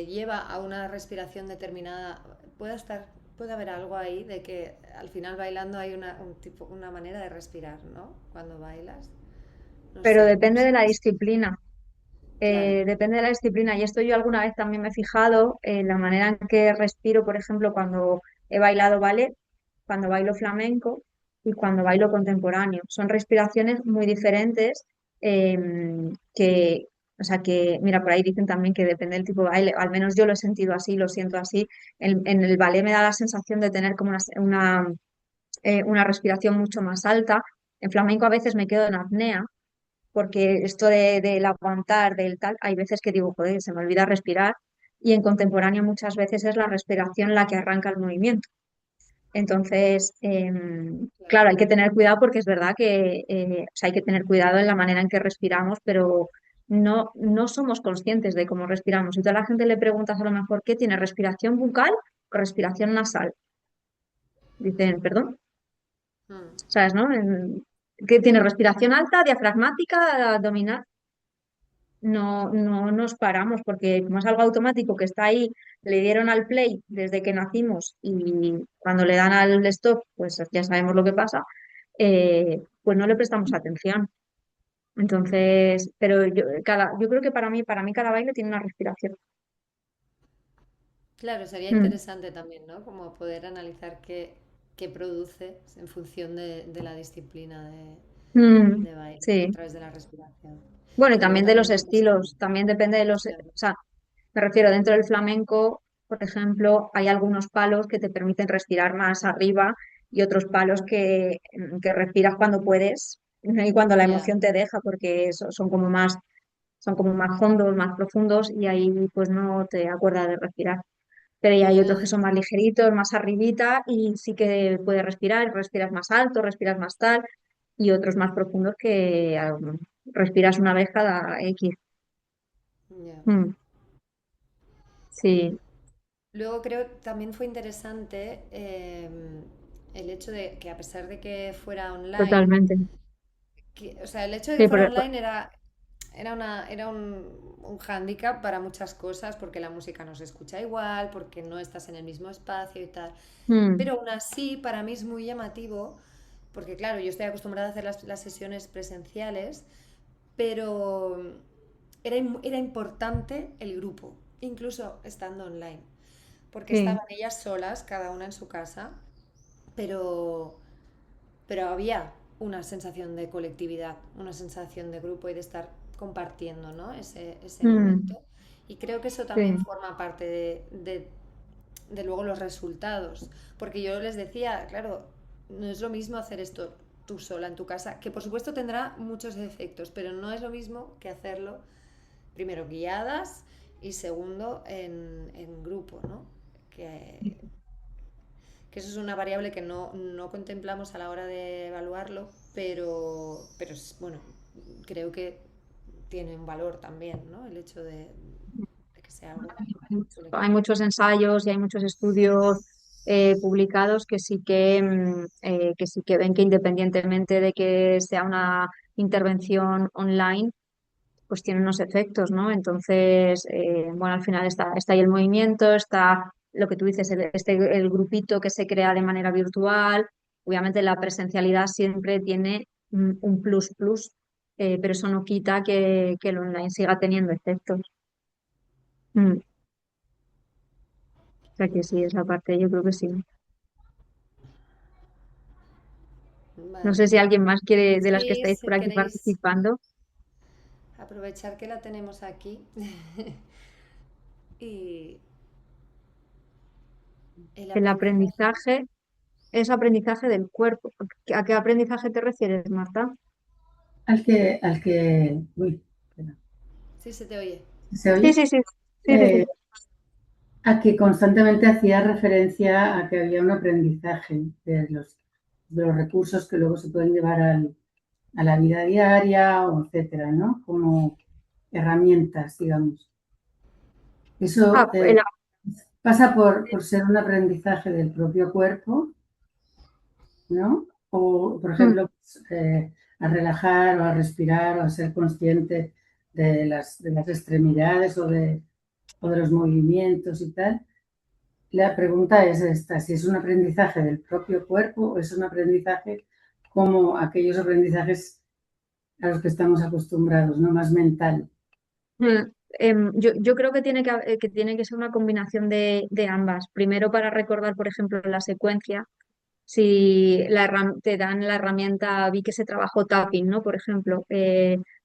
lleva a una respiración determinada, puede haber algo ahí de que al final bailando hay una manera de respirar, ¿no? Cuando bailas. No Pero sé. depende de la disciplina. Claro. Depende de la disciplina. Y esto yo alguna vez también me he fijado en la manera en que respiro, por ejemplo, cuando he bailado ballet, cuando bailo flamenco y cuando bailo contemporáneo. Son respiraciones muy diferentes que, o sea, que, mira, por ahí dicen también que depende del tipo de baile. Al menos yo lo he sentido así, lo siento así. En el ballet me da la sensación de tener como una respiración mucho más alta. En flamenco a veces me quedo en apnea porque esto del aguantar, del tal, hay veces que digo, joder, se me olvida respirar y en contemporáneo muchas veces es la respiración la que arranca el movimiento. Entonces, Claro. claro, hay que tener cuidado porque es verdad que o sea, hay que tener cuidado en la manera en que respiramos, pero no somos conscientes de cómo respiramos. Y toda la gente le preguntas a lo mejor qué tiene, respiración bucal o respiración nasal. Dicen, perdón, Mm. ¿sabes, no? ¿Qué tiene respiración alta, diafragmática, abdominal? No nos paramos porque como es algo automático que está ahí, le dieron al play desde que nacimos y cuando le dan al stop, pues ya sabemos lo que pasa, pues no le prestamos atención. Entonces, pero yo creo que para mí cada baile tiene una respiración. Claro, sería Mm, interesante también, ¿no? Como poder analizar qué produce en función de la disciplina mm, de baile, a sí. través de la respiración. Bueno, y Que luego también de los también, pues eso, estilos, también depende de los, o claro. sea, me refiero dentro del flamenco, por ejemplo, hay algunos palos que te permiten respirar más arriba y otros palos que respiras cuando puedes y cuando la Ya, emoción te deja, porque son como más hondos, más profundos y ahí pues no te acuerdas de respirar. Pero ya hay otros que ya, son más ligeritos, más arribita y sí que puedes respirar, respiras más alto, respiras más tal y otros más profundos que respiras una vez cada X. ya. Mm, sí, Luego creo que también fue interesante el hecho de que a pesar de que fuera online, totalmente. o sea, el hecho de que Sí, fuera online era un hándicap para muchas cosas, porque la música no se escucha igual, porque no estás en el mismo espacio y tal. mm, Pero aún así, para mí es muy llamativo, porque claro, yo estoy acostumbrada a hacer las sesiones presenciales, pero era importante el grupo, incluso estando online, porque sí, estaban ellas solas, cada una en su casa, pero, pero había una sensación de colectividad, una sensación de grupo y de estar compartiendo, ¿no? ese mm, momento. Y creo que eso también sí, forma parte de luego los resultados. Porque yo les decía, claro, no es lo mismo hacer esto tú sola en tu casa, que por supuesto tendrá muchos efectos, pero no es lo mismo que hacerlo primero guiadas y segundo en grupo, ¿no? Que, que eso es una variable que no contemplamos a la hora de evaluarlo, pero bueno, creo que tiene un valor también, ¿no? El hecho de que sea algo hay colectivo. muchos ensayos y hay muchos estudios publicados que sí que ven que independientemente de que sea una intervención online, pues tiene unos efectos, ¿no? Entonces, bueno, al final está ahí el movimiento, está lo que tú dices, el grupito que se crea de manera virtual. Obviamente la presencialidad siempre tiene un plus plus. pero eso no quita que el online siga teniendo efectos. Mm. O sea que sí, esa parte yo creo que sí. No Vale. sé si alguien más quiere, de las que Sí, estáis si por aquí queréis participando, aprovechar que la tenemos aquí y el el aprendizaje. aprendizaje es aprendizaje del cuerpo. ¿A qué aprendizaje te refieres, Marta? Uy, espera, Sí, se te oye. ¿se Sí, oye? sí, sí, sí, sí, Eh, sí. a que constantemente hacía referencia a que había un aprendizaje de los recursos que luego se pueden llevar a la vida diaria, o etcétera, ¿no? Como herramientas, digamos. Eso Ah, pasa por ser un aprendizaje del propio cuerpo, ¿no? O, por mm, ejemplo, pues, a relajar o a respirar o a ser consciente de las extremidades o de los movimientos y tal. La pregunta es esta, si es un aprendizaje del propio cuerpo o es un aprendizaje como aquellos aprendizajes a los que estamos acostumbrados, ¿no? Más mental. mm, yo creo que tiene que ser una combinación de ambas. Primero para recordar, por ejemplo, la secuencia. Si te dan la herramienta, vi que se trabajó tapping, ¿no? Por ejemplo,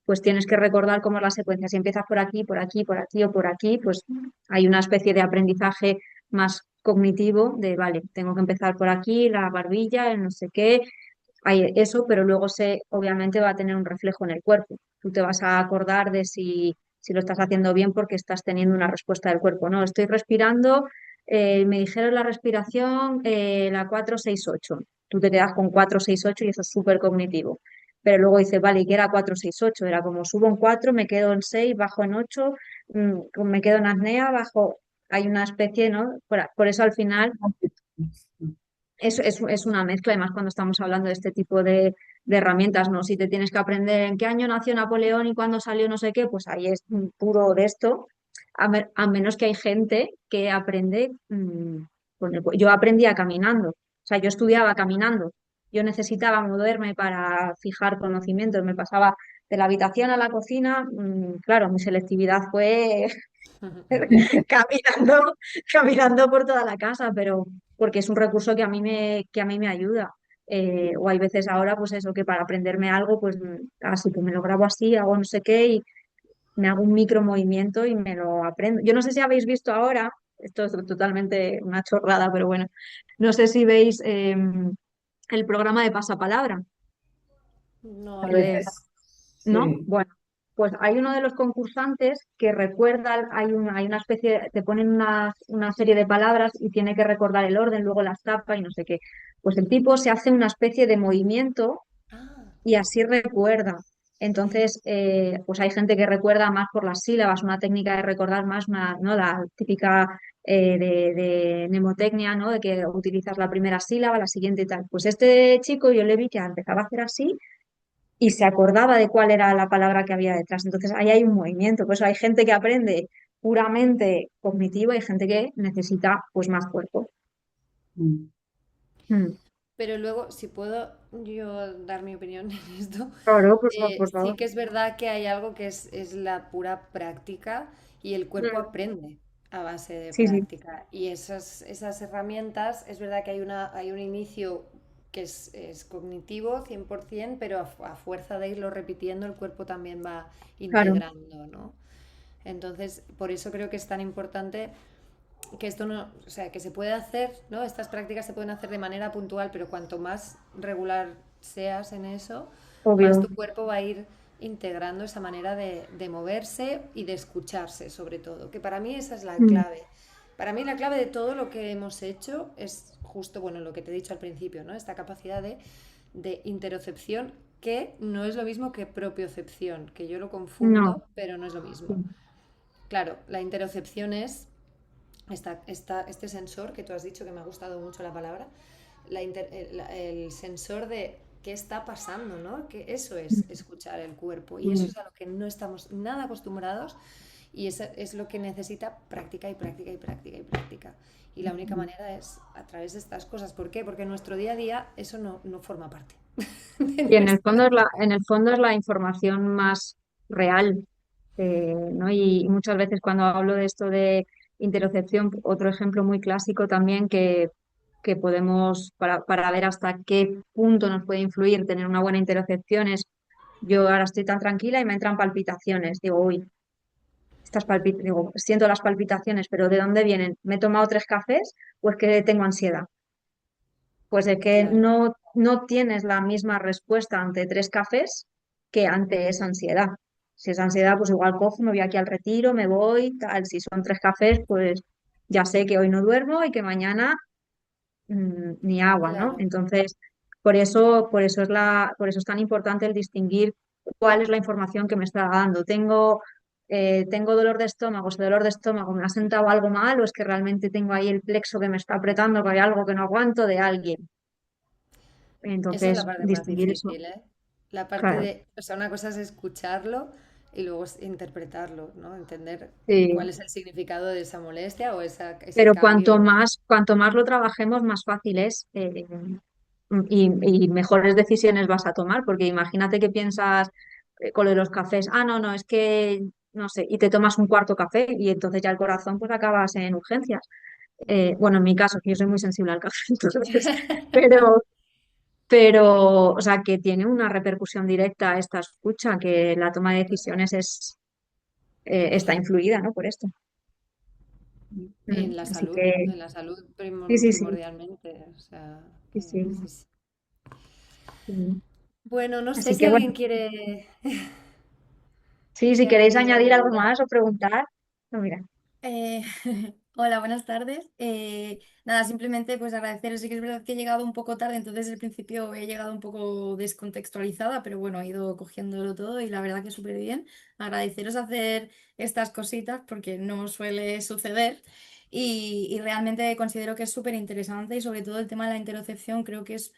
pues tienes que recordar cómo es la secuencia. Si empiezas por aquí, por aquí, por aquí o por aquí, pues hay una especie de aprendizaje más cognitivo de, vale, tengo que empezar por aquí, la barbilla, el no sé qué, hay eso, pero luego obviamente va a tener un reflejo en el cuerpo. Tú te vas a acordar de si lo estás haciendo bien porque estás teniendo una respuesta del cuerpo. No, estoy respirando, me dijeron la respiración, la 4-6-8. Tú te quedas con 4-6-8 y eso es súper cognitivo. Pero luego dices, vale, ¿y qué era 4-6-8? Era como subo en 4, me quedo en 6, bajo en 8, me quedo en apnea, bajo. Hay una especie, ¿no? Por eso al final es una mezcla, además cuando estamos hablando de este tipo de herramientas, ¿no? Si te tienes que aprender en qué año nació Napoleón y cuándo salió no sé qué, pues ahí es puro de esto, a menos que hay gente que aprende yo aprendía caminando, o sea, yo estudiaba caminando, yo necesitaba moverme para fijar conocimientos, me pasaba de la habitación a la cocina, claro, mi selectividad fue caminando, caminando por toda la casa, pero porque es un recurso que a mí me ayuda. O hay veces ahora, pues eso, que para aprenderme algo, pues así que me lo grabo así, hago no sé qué y me hago un micro movimiento y me lo aprendo. Yo no sé si habéis visto ahora, esto es totalmente una chorrada, pero bueno, no sé si veis el programa de Pasapalabra. No A lo veo. veces, ¿No? sí. Bueno, pues hay uno de los concursantes que recuerda, hay una especie, te ponen una serie de palabras y tiene que recordar el orden, luego las tapa y no sé qué. Pues el tipo se hace una especie de movimiento Ah, y así recuerda. Entonces, pues hay gente que recuerda más por las sílabas, una técnica de recordar más, ¿no? La típica de mnemotecnia, ¿no? De que utilizas la primera sílaba, la siguiente y tal. Pues este chico yo le vi que empezaba a hacer así y se acordaba de cuál era la palabra que había detrás. Entonces ahí hay un movimiento. Por eso hay gente que aprende puramente cognitivo y hay gente que necesita pues más cuerpo. Mm. Mm. pero luego, si puedo yo dar mi opinión en esto, Claro, por sí favor. que es verdad que hay algo que es la pura práctica y el cuerpo Mm. aprende a base de Sí, sí, práctica. Y esas herramientas, es verdad que hay un inicio que es cognitivo 100%, pero a fuerza de irlo repitiendo, el cuerpo también va claro. integrando, ¿no? Entonces, por eso creo que es tan importante que esto no, o sea, que se puede hacer, ¿no? Estas prácticas se pueden hacer de manera puntual, pero cuanto más regular seas en eso, más Obvio. tu cuerpo va a ir integrando esa manera de moverse y de escucharse, sobre todo. Que para mí esa es la Mm. clave. Para mí la clave de todo lo que hemos hecho es justo, bueno, lo que te he dicho al principio, ¿no? Esta capacidad de interocepción, que no es lo mismo que propiocepción, que yo lo No. confundo, pero no es lo mismo. Sí. Claro, la interocepción es este sensor que tú has dicho, que me ha gustado mucho la palabra, el sensor de qué está pasando, ¿no? Que eso es Mm. escuchar el cuerpo y eso Mm. es a lo que no estamos nada acostumbrados y eso es lo que necesita práctica y práctica y práctica y práctica. Y la única manera es a través de estas cosas. ¿Por qué? Porque en nuestro día a día eso no forma parte. de Y en el nuestra fondo vida. en el fondo es la información más real, ¿no? Y muchas veces cuando hablo de esto de interocepción, otro ejemplo muy clásico también que podemos, para ver hasta qué punto nos puede influir tener una buena interocepción es, yo ahora estoy tan tranquila y me entran palpitaciones. Digo, uy, digo, siento las palpitaciones, pero ¿de dónde vienen? ¿Me he tomado 3 cafés o es que tengo ansiedad? Pues es que Claro, no tienes la misma respuesta ante 3 cafés que ante esa ansiedad. Si es ansiedad, pues igual cojo, me voy aquí al retiro, me voy, tal. Si son 3 cafés, pues ya sé que hoy no duermo y que mañana ni agua, ¿no? claro. Entonces, por eso es tan importante el distinguir cuál es la información que me está dando. Tengo dolor de estómago, ese dolor de estómago me ha sentado algo mal o es que realmente tengo ahí el plexo que me está apretando, que hay algo que no aguanto de alguien. Esa es la Entonces, parte más distinguir eso, difícil, ¿eh? La parte claro. de, o sea, una cosa es escucharlo y luego es interpretarlo, ¿no? Entender cuál Sí. es el significado de esa molestia o ese Pero cambio. cuanto más lo trabajemos, más fácil es y mejores decisiones vas a tomar, porque imagínate que piensas con lo de los cafés, no, no, es que, no sé, y te tomas un cuarto café y entonces ya el corazón pues acabas en urgencias. Bueno, en mi caso, que yo soy muy sensible al café, entonces, pero, o sea, que tiene una repercusión directa a esta escucha, que la toma de decisiones está influida, ¿no? Por esto. Así que, En la salud sí, sí, sí, primordialmente. O sea, sí, que sí. sí, sí. Sí. Bueno, no sé Así si que bueno, alguien quiere, sí, si quiere queréis añadir añadir algo algo más. más o preguntar, no, mira, Eh, Hola, buenas tardes. Nada, simplemente pues agradeceros. Sí que es verdad que he llegado un poco tarde, entonces al principio he llegado un poco descontextualizada, pero bueno, he ido cogiéndolo todo y la verdad que súper bien. Agradeceros hacer estas cositas porque no suele suceder y realmente considero que es súper interesante y sobre todo el tema de la interocepción creo que es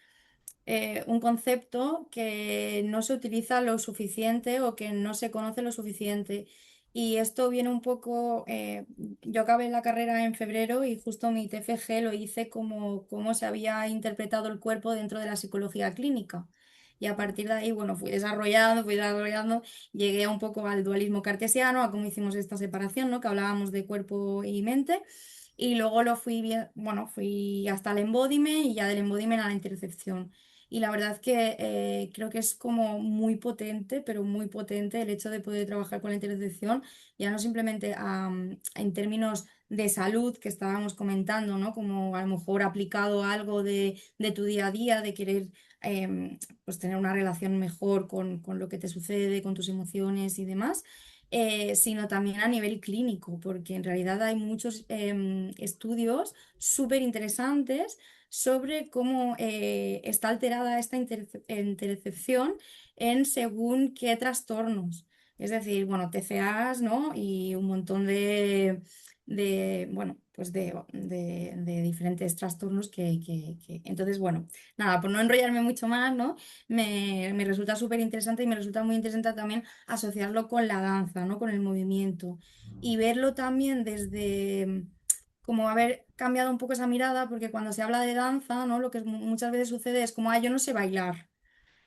un concepto que no se utiliza lo suficiente o que no se conoce lo suficiente. Y esto viene un poco, yo acabé la carrera en febrero y justo mi TFG lo hice como cómo se había interpretado el cuerpo dentro de la psicología clínica. Y a partir de ahí, bueno, fui desarrollando, llegué un poco al dualismo cartesiano, a cómo hicimos esta separación, ¿no? Que hablábamos de cuerpo y mente. Y luego lo fui bien, bueno, fui hasta el embodiment y ya del embodiment a la intercepción. Y la verdad que creo que es como muy potente, pero muy potente el hecho de poder trabajar con la intersección, ya no simplemente en términos de salud que estábamos comentando, ¿no? Como a lo mejor aplicado a algo de tu día a día, de querer pues tener una relación mejor con lo que te sucede, con tus emociones y demás. Sino también a nivel clínico, porque en realidad hay muchos estudios súper interesantes sobre cómo está alterada esta intercepción en según qué trastornos. Es decir, bueno, TCAs, ¿no? Y un montón bueno, pues de diferentes trastornos Entonces, bueno, nada, por no enrollarme mucho más, ¿no? Me resulta súper interesante y me resulta muy interesante también asociarlo con la danza, ¿no? Con el movimiento. Y verlo también desde como haber cambiado un poco esa mirada, porque cuando se habla de danza, ¿no? Lo que muchas veces sucede es como, yo no sé bailar,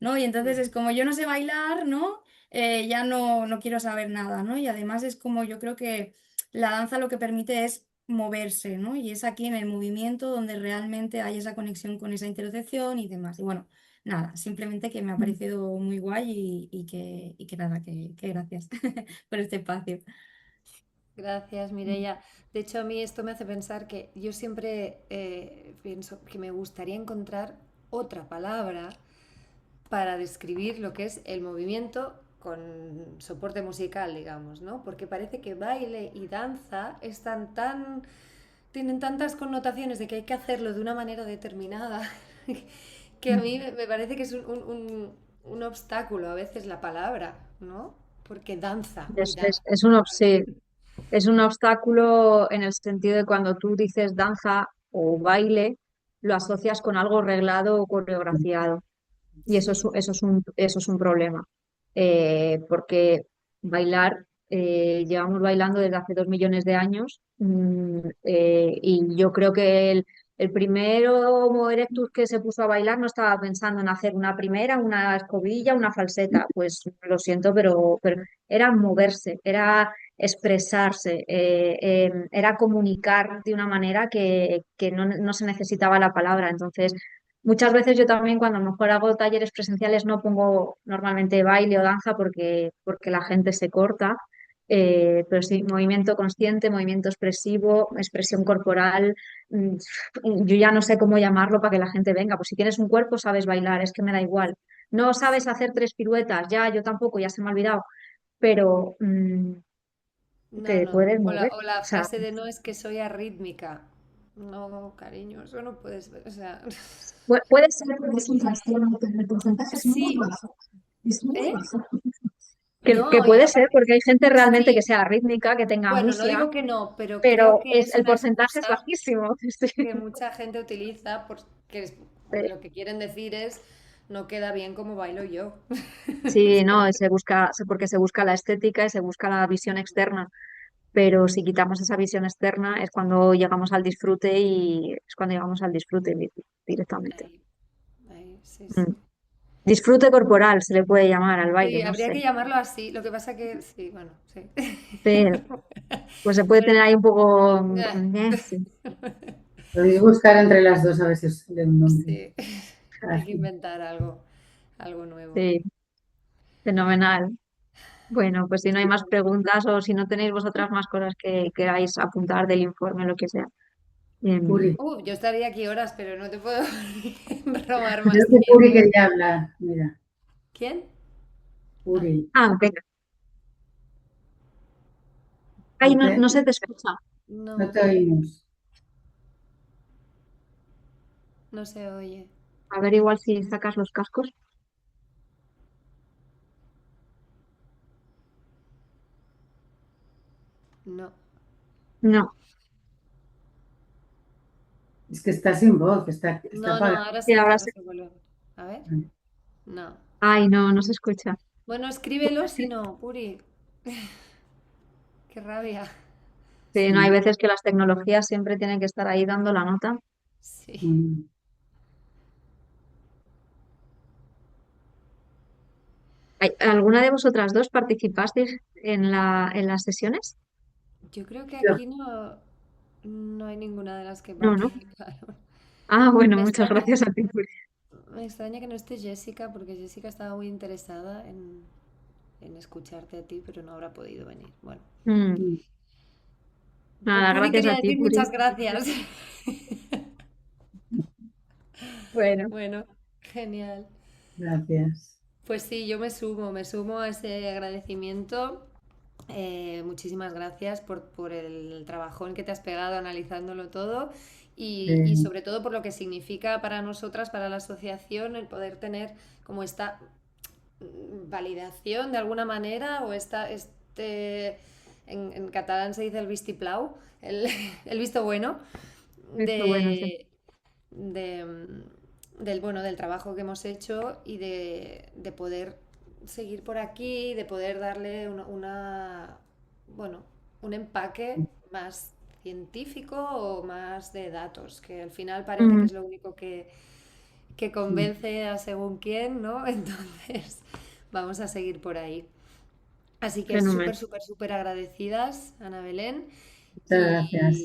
¿no? Y entonces es como, yo no sé bailar, ¿no? Ya no quiero saber nada, ¿no? Y además es como, yo creo que la danza lo que permite es moverse, ¿no? Y es aquí en el movimiento donde realmente hay esa conexión con esa intersección y demás. Y bueno, nada, simplemente que me ha parecido muy guay y que nada, que gracias por este espacio. Gracias, Mireia. De hecho, a mí esto me hace pensar que yo siempre pienso que me gustaría encontrar otra palabra para describir lo que es el movimiento con soporte musical, digamos, ¿no? Porque parece que baile y danza están tienen tantas connotaciones de que hay que hacerlo de una manera determinada, que a mí me parece que es un obstáculo a veces la palabra, ¿no? Porque danza y danza. sí, es un obstáculo en el sentido de cuando tú dices danza o baile, lo asocias con algo reglado o coreografiado. Y Sí, eso es un problema. Porque bailar, llevamos bailando desde hace 2 millones de años y yo creo que El primero Homo erectus que se puso a bailar no estaba pensando en hacer una primera, una escobilla, una falseta. Pues lo siento, pero era moverse, era expresarse, era comunicar de una manera que no se necesitaba la palabra. Entonces, muchas veces yo también cuando a lo mejor hago talleres presenciales no pongo normalmente baile o danza porque la gente se corta. Pero sí, movimiento consciente, movimiento expresivo, expresión corporal. mm, yo ya no sé cómo llamarlo para que la gente venga. Pues si tienes un cuerpo, sabes bailar, es que me da igual. No sabes hacer tres piruetas, ya, yo tampoco, ya se me ha olvidado, pero No, te no. puedes O la, mover. o O la sea, frase de no es que soy arrítmica. No, cariño, eso no puedes ver. O sea, puede ser porque es un trastorno, pero el porcentaje es muy sí, bajo. Es muy ¿eh? bajo. Que No, y puede ser aparte, porque hay gente realmente que sí. sea rítmica, que tenga Bueno, no amusia, digo que no, pero creo pero que es el una porcentaje es excusa bajísimo. que mucha gente utiliza porque Sí. lo que quieren decir es no queda bien como bailo yo. Sí, no, porque se busca la estética y se busca la visión externa, pero si quitamos esa visión externa es cuando llegamos al disfrute y es cuando llegamos al disfrute directamente. Ahí, ahí, sí, Mm. sí. Disfrute corporal se le puede llamar al baile, Sí, no habría sé. que llamarlo así. Lo que pasa que, sí, bueno, sí. Pero, pues se puede Bueno, tener ahí un poco, sí. Podéis buscar entre las dos a ver si os sale un nombre sí, hay que fácil. inventar algo nuevo. Sí, fenomenal. Bueno, pues si no hay más Bueno. preguntas o si no tenéis vosotras más cosas que queráis apuntar del informe, lo que sea. Puri. Yo estaría aquí horas, pero no te puedo robar Creo más que Puri tiempo. quería hablar. Mira, ¿Quién? Ah, Puri. Venga. Ay, ¿No no, te, no se te escucha. no no, te oímos? no se oye. A ver, igual si sacas los cascos. No. No, Es que está sin voz, está No, no, apagado. ahora sí, sí, ahora ahora sí. se vuelve. A ver. No. Ay, no, no se escucha. Bueno, escríbelo si no, Puri. Qué rabia. Sí, no hay Sí. veces que las tecnologías siempre tienen que estar ahí dando la nota. Sí. Mm. ¿Alguna de vosotras dos participasteis en las sesiones? Yo creo que Yo, aquí no hay ninguna de las que No, ¿no? participaron. Bueno, Me muchas extraña, gracias a ti. me extraña que no esté Jessica, porque Jessica estaba muy interesada en escucharte a ti, pero no habrá podido venir. Bueno, Mm, mm, pues Nada, Puri gracias a quería ti, decir Puri. muchas gracias. Bueno, Bueno, genial. gracias. Pues sí, yo me sumo a ese agradecimiento. Muchísimas gracias por el trabajón que te has pegado analizándolo todo y Eh, sobre todo por lo que significa para nosotras, para la asociación, el poder tener como esta validación de alguna manera o en catalán se dice el vistiplau, el, el visto bueno esto bueno, sí. de, del trabajo que hemos hecho y de poder seguir por aquí, de poder darle bueno, un empaque más científico o más de datos, que al final parece que Mm, es lo único que mm. convence a según quién, ¿no? Entonces, vamos a seguir por ahí. Así que Fenomenal. súper, súper, súper agradecidas, Ana Belén. Muchas gracias.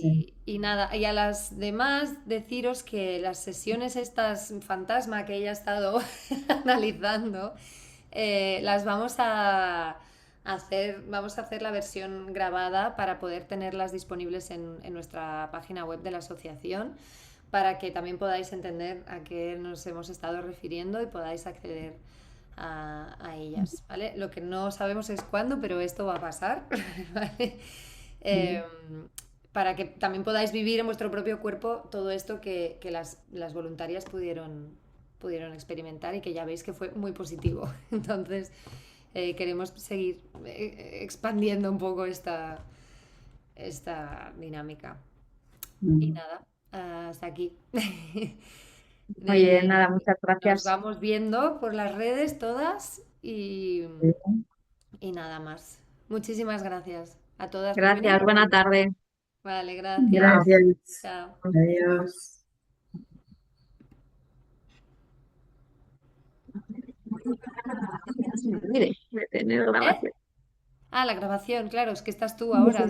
Y nada, y a las demás deciros que las sesiones estas fantasma que ella ha estado analizando, las vamos a hacer la versión grabada para poder tenerlas disponibles en nuestra página web de la asociación, para que también podáis entender a qué nos hemos estado refiriendo y podáis acceder a ellas, ¿vale? Lo que no sabemos es cuándo, pero esto va a pasar, ¿vale? Mm. Eh, para que también podáis vivir en vuestro propio cuerpo todo esto que las voluntarias pudieron experimentar y que ya veis que fue muy positivo. Entonces, queremos seguir expandiendo un poco esta dinámica. Y Mm. nada, hasta aquí. Muy bien, nada, Eh, muchas Nos gracias. vamos viendo por las redes todas Bien. y nada más. Muchísimas gracias a todas por Gracias, venir. buena tarde. Vale, gracias. Chao. Gracias. Chao. Adiós. se me olvide de tener ¿Eh? grabación. Ah, la grabación, claro, es que estás tú Sí, ahora sí,